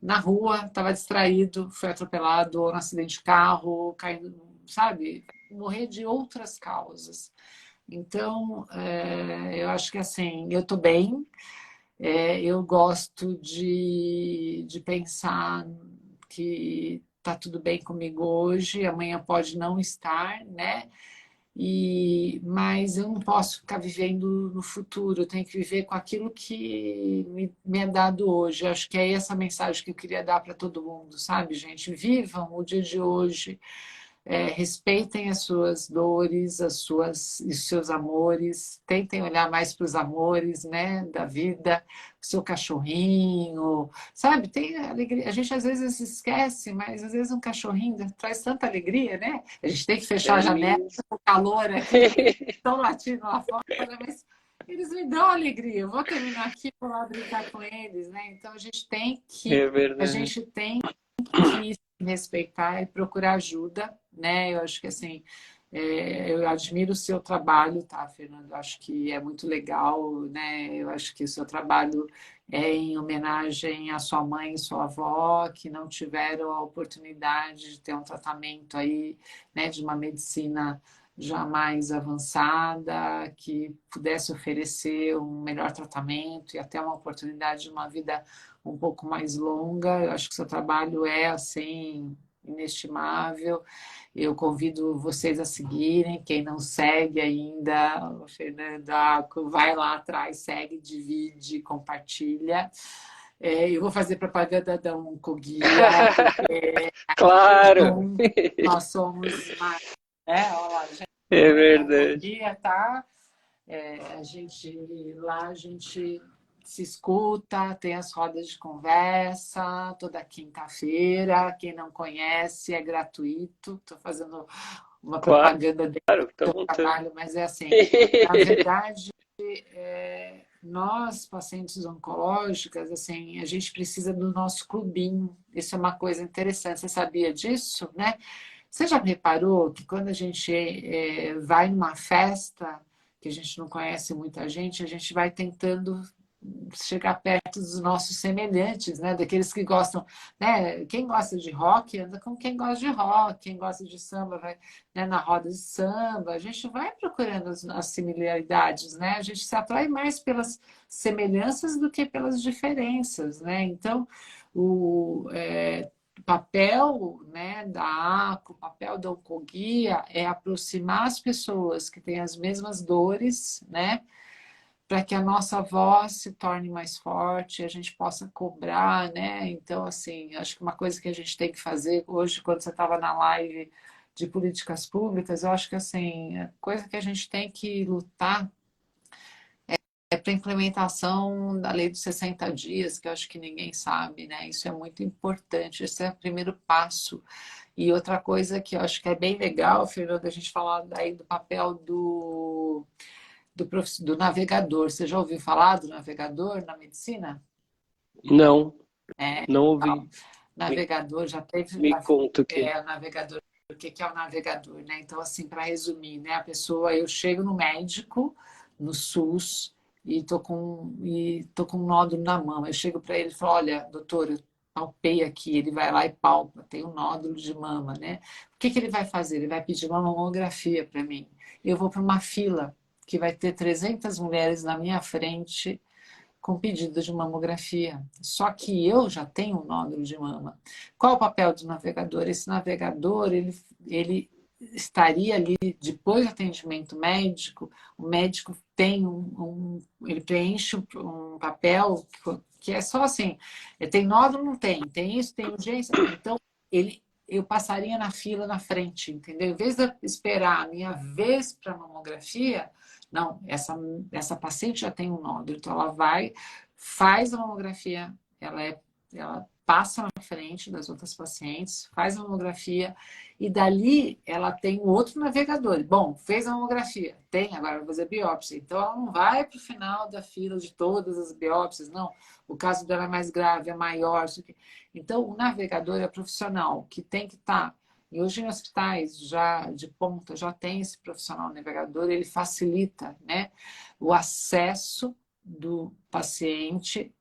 Na rua, estava distraído, foi atropelado, ou num acidente de carro, caindo, sabe? Morrer de outras causas. Então, eu acho que assim, eu estou bem, eu gosto de pensar que está tudo bem comigo hoje, amanhã pode não estar, né? Mas eu não posso ficar vivendo no futuro, eu tenho que viver com aquilo que me é dado hoje. Acho que é essa mensagem que eu queria dar para todo mundo, sabe, gente? Vivam o dia de hoje, respeitem as suas dores, os seus amores, tentem olhar mais para os amores, né, da vida, o seu cachorrinho, sabe? Tem alegria. A gente às vezes se esquece, mas às vezes um cachorrinho traz tanta alegria, né? A gente tem que fechar a janela, o calor aqui, estão latindo lá fora, mas eles me dão alegria. Eu vou terminar aqui, vou lá brincar com eles, né? Então É verdade. a gente tem que respeitar e procurar ajuda, né? Eu acho que assim, eu admiro o seu trabalho, tá, Fernando? Eu acho que é muito legal, né? Eu acho que o seu trabalho é em homenagem à sua mãe e sua avó, que não tiveram a oportunidade de ter um tratamento aí, né, de uma medicina já mais avançada, que pudesse oferecer um melhor tratamento e até uma oportunidade de uma vida um pouco mais longa. Eu acho que seu trabalho é assim inestimável. Eu convido vocês a seguirem. Quem não segue ainda, o Fernando Arco, vai lá atrás, segue, divide, compartilha. Eu vou fazer propaganda da Oncoguia, porque Claro! nós somos mais. Olha lá, gente, É a verdade. Oncoguia, tá? A gente lá, a gente se escuta, tem as rodas de conversa toda quinta-feira. Quem não conhece, é gratuito. Estou fazendo uma Claro, propaganda do fica à vontade. trabalho, mas é assim, na verdade, nós, pacientes oncológicas, assim, a gente precisa do nosso clubinho. Isso é uma coisa interessante. Você sabia disso, né? Você já reparou que quando a gente vai numa festa, que a gente não conhece muita gente, a gente vai tentando chegar perto dos nossos semelhantes, né? Daqueles que gostam, né? Quem gosta de rock anda com quem gosta de rock, quem gosta de samba vai, né, na roda de samba. A gente vai procurando as similaridades, né? A gente se atrai mais pelas semelhanças do que pelas diferenças, né? Então, o papel, né, da ACO, o papel da Oncoguia é aproximar as pessoas que têm as mesmas dores, né, para que a nossa voz se torne mais forte, a gente possa cobrar, né? Então, assim, acho que uma coisa que a gente tem que fazer hoje, quando você estava na live de políticas públicas, eu acho que, assim, a coisa que a gente tem que lutar é para a implementação da lei dos 60 dias, que eu acho que ninguém sabe, né? Isso é muito importante, esse é o primeiro passo. E outra coisa que eu acho que é bem legal, Fernanda, a gente falar daí do papel do navegador. Você já ouviu falar do navegador na medicina? Não, É, não então, ouvi. Me, navegador já teve. me conta o que. O navegador, o que é o navegador, né? Então, assim, para resumir, né? A pessoa, eu chego no médico, no SUS, e tô com um nódulo na mama. Eu chego para ele e falo: olha, doutor, eu palpei aqui. Ele vai lá e palpa, tem um nódulo de mama, né? O que ele vai fazer? Ele vai pedir uma mamografia para mim. Eu vou para uma fila que vai ter 300 mulheres na minha frente com pedido de mamografia. Só que eu já tenho um nódulo de mama. Qual é o papel do navegador? Esse navegador, ele estaria ali depois do atendimento médico, o médico tem ele preenche um papel que é só assim, tem nódulo, não tem, tem isso, tem urgência. Então, eu passaria na fila na frente, entendeu? Em vez de eu esperar a minha vez para mamografia, não, essa paciente já tem um nódulo, então ela vai, faz a mamografia, ela passa na frente das outras pacientes, faz a mamografia e dali ela tem um outro navegador. Bom, fez a mamografia, tem, agora vai fazer biópsia. Então ela não vai para o final da fila de todas as biópsias, não. O caso dela é mais grave, é maior. Isso aqui. Então o navegador é profissional que tem que estar. E hoje em hospitais já de ponta já tem esse profissional navegador, ele facilita, né, o acesso do paciente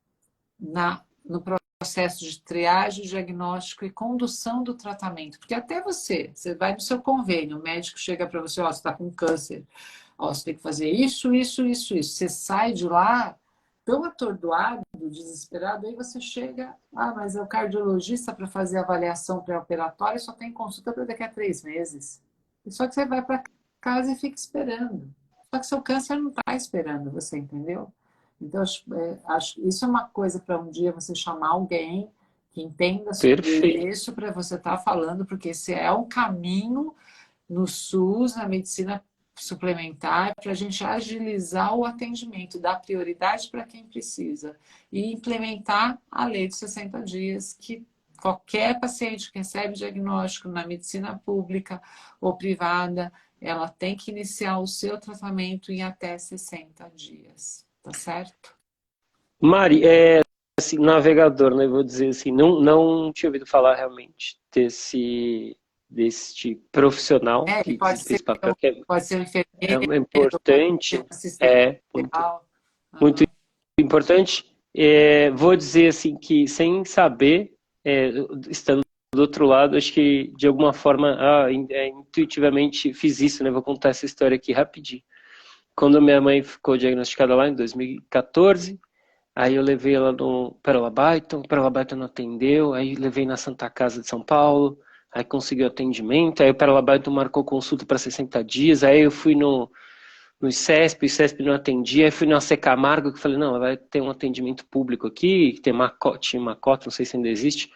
no processo de triagem, diagnóstico e condução do tratamento. Porque até você vai no seu convênio, o médico chega para você, ó, você está com câncer, ó, você tem que fazer isso, isso, isso, isso. Você sai de lá tão atordoado, desesperado, aí você chega, mas é o cardiologista para fazer avaliação pré-operatória só tem consulta para daqui a 3 meses. Só que você vai para casa e fica esperando. Só que seu câncer não está esperando, você entendeu? Então, isso é uma coisa para um dia você chamar alguém que entenda sobre Perfeito. isso para você estar falando, porque esse é um caminho no SUS, na medicina suplementar, para a gente agilizar o atendimento, dar prioridade para quem precisa e implementar a lei de 60 dias, que qualquer paciente que recebe diagnóstico na medicina pública ou privada, ela tem que iniciar o seu tratamento em até 60 dias. Tá certo? Mari, assim, navegador, né? Vou dizer assim, não tinha ouvido falar realmente deste profissional Ele que pode desempenha ser, esse papel, que pode ser um enfermeiro, é pode ser um importante, assistente é muito, social. muito Uhum. importante. Vou dizer assim que sem saber, estando do outro lado, acho que de alguma forma, intuitivamente fiz isso, né? Vou contar essa história aqui rapidinho. Quando minha mãe ficou diagnosticada lá em 2014, aí eu levei ela no Pérola Byton, Pérola Byton não atendeu, aí levei na Santa Casa de São Paulo, aí conseguiu atendimento, aí o Pérola Byton marcou consulta para 60 dias, aí eu fui no ICESP, o ICESP não atendia, aí fui na C Camargo, que falei, não, vai ter um atendimento público aqui, que tem tinha uma cota, não sei se ainda existe.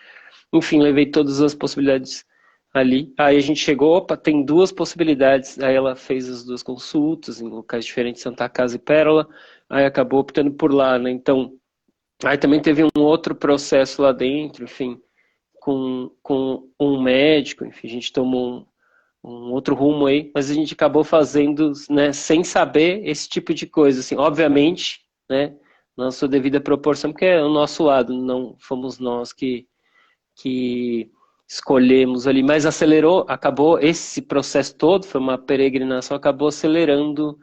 Enfim, levei todas as possibilidades ali. Aí a gente chegou, opa, tem 2 possibilidades. Aí ela fez as 2 consultas em locais diferentes, Santa Casa e Pérola. Aí acabou optando por lá, né? Então, aí também teve um outro processo lá dentro, enfim, com um médico, enfim, a gente tomou um outro rumo aí, mas a gente acabou fazendo, né, sem saber esse tipo de coisa, assim, obviamente, né, na sua devida proporção, porque é o nosso lado, não fomos nós que escolhemos ali, mas acelerou, acabou esse processo todo, foi uma peregrinação, acabou acelerando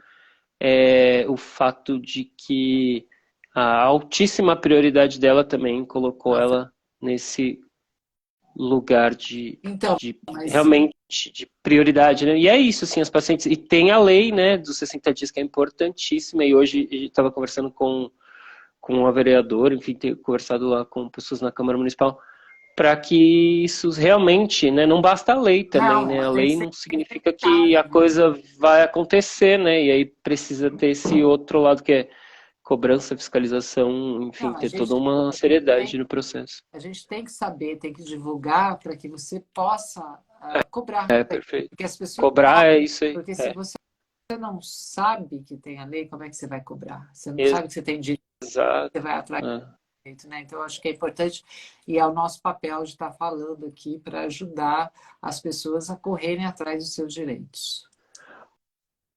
o fato de que a altíssima prioridade dela também colocou ela nesse lugar Então, de mas realmente de prioridade, né? E é isso, assim, as pacientes... E tem a lei, né, dos 60 dias, que é importantíssima, e hoje a gente estava conversando com a vereadora, enfim, tenho conversado lá com pessoas na Câmara Municipal, para que isso realmente, né, não basta a lei também, não, né? A tem que lei ser não significa que a executado, né? coisa vai acontecer, né? E aí precisa ter esse outro lado que é cobrança, fiscalização, enfim, Não, ter toda uma seriedade no processo. a gente tem que saber, tem que divulgar para que você possa cobrar, É, perfeito. porque as pessoas Cobrar é isso aí. porque se É, você não sabe que tem a lei, como é que você vai cobrar? Você não exato. sabe que você tem direito, você vai atrás do É. direito, né? Então, eu acho que é importante e é o nosso papel de estar falando aqui para ajudar as pessoas a correrem atrás dos seus direitos.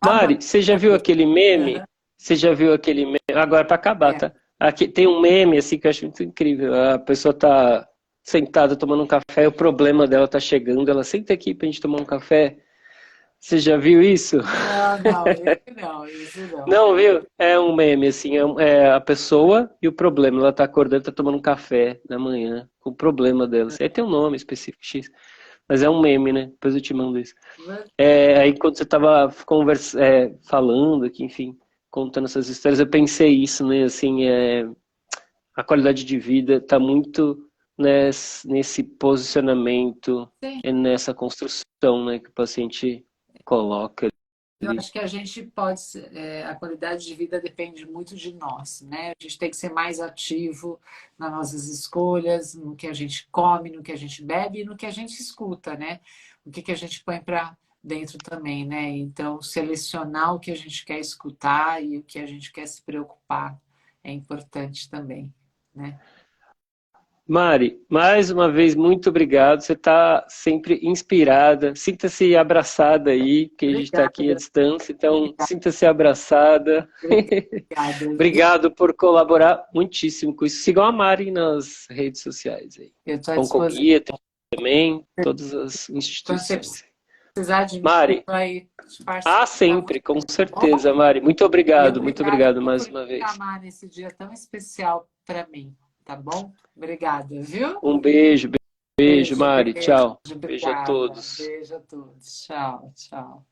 Tá bom. Mari, você já viu aquele meme? Aham. Você já viu aquele meme? Agora, para acabar, É. tá? Aqui tem um meme assim que eu acho muito incrível. A pessoa tá sentada tomando um café, o problema dela tá chegando, ela senta aqui pra gente tomar um café. Você já viu isso? Não, não, esse não, esse não. Não, viu? É um meme, assim, é a pessoa e o problema. Ela tá acordando, tá tomando um café da manhã, com o problema dela. Aí tem um nome específico, X. Mas é um meme, né? Depois eu te mando isso. Aí quando você tava falando aqui, enfim, contando essas histórias, eu pensei isso, né? Assim, a qualidade de vida tá muito nesse posicionamento, Sim. nessa construção, né? Que o paciente coloca Eu ali. acho que a gente pode, a qualidade de vida depende muito de nós, né? A gente tem que ser mais ativo nas nossas escolhas, no que a gente come, no que a gente bebe e no que a gente escuta, né? O que a gente põe para dentro também, né? Então, selecionar o que a gente quer escutar e o que a gente quer se preocupar é importante também, né? Mari, mais uma vez, muito obrigado. Você está sempre inspirada. Sinta-se abraçada aí, que a gente está aqui à Obrigada, distância, então sinta-se abraçada. obrigada. Obrigado por colaborar muitíssimo com isso. Sigam a Mari nas redes sociais aí. Eu estou à Pão com disposição. Guia também, todas as Quando você instituições. precisar de mim, eu Mari, estou aí de parceiro, tá sempre, com bom? certeza, Mari. E Muito obrigada obrigado por mais me uma vez. chamar nesse dia tão especial para mim, tá bom? Obrigada, viu? Um beijo, beijo, Beijo, Mari. beijo, Tchau. Beijo a obrigada. todos. Beijo a todos. Tchau, tchau.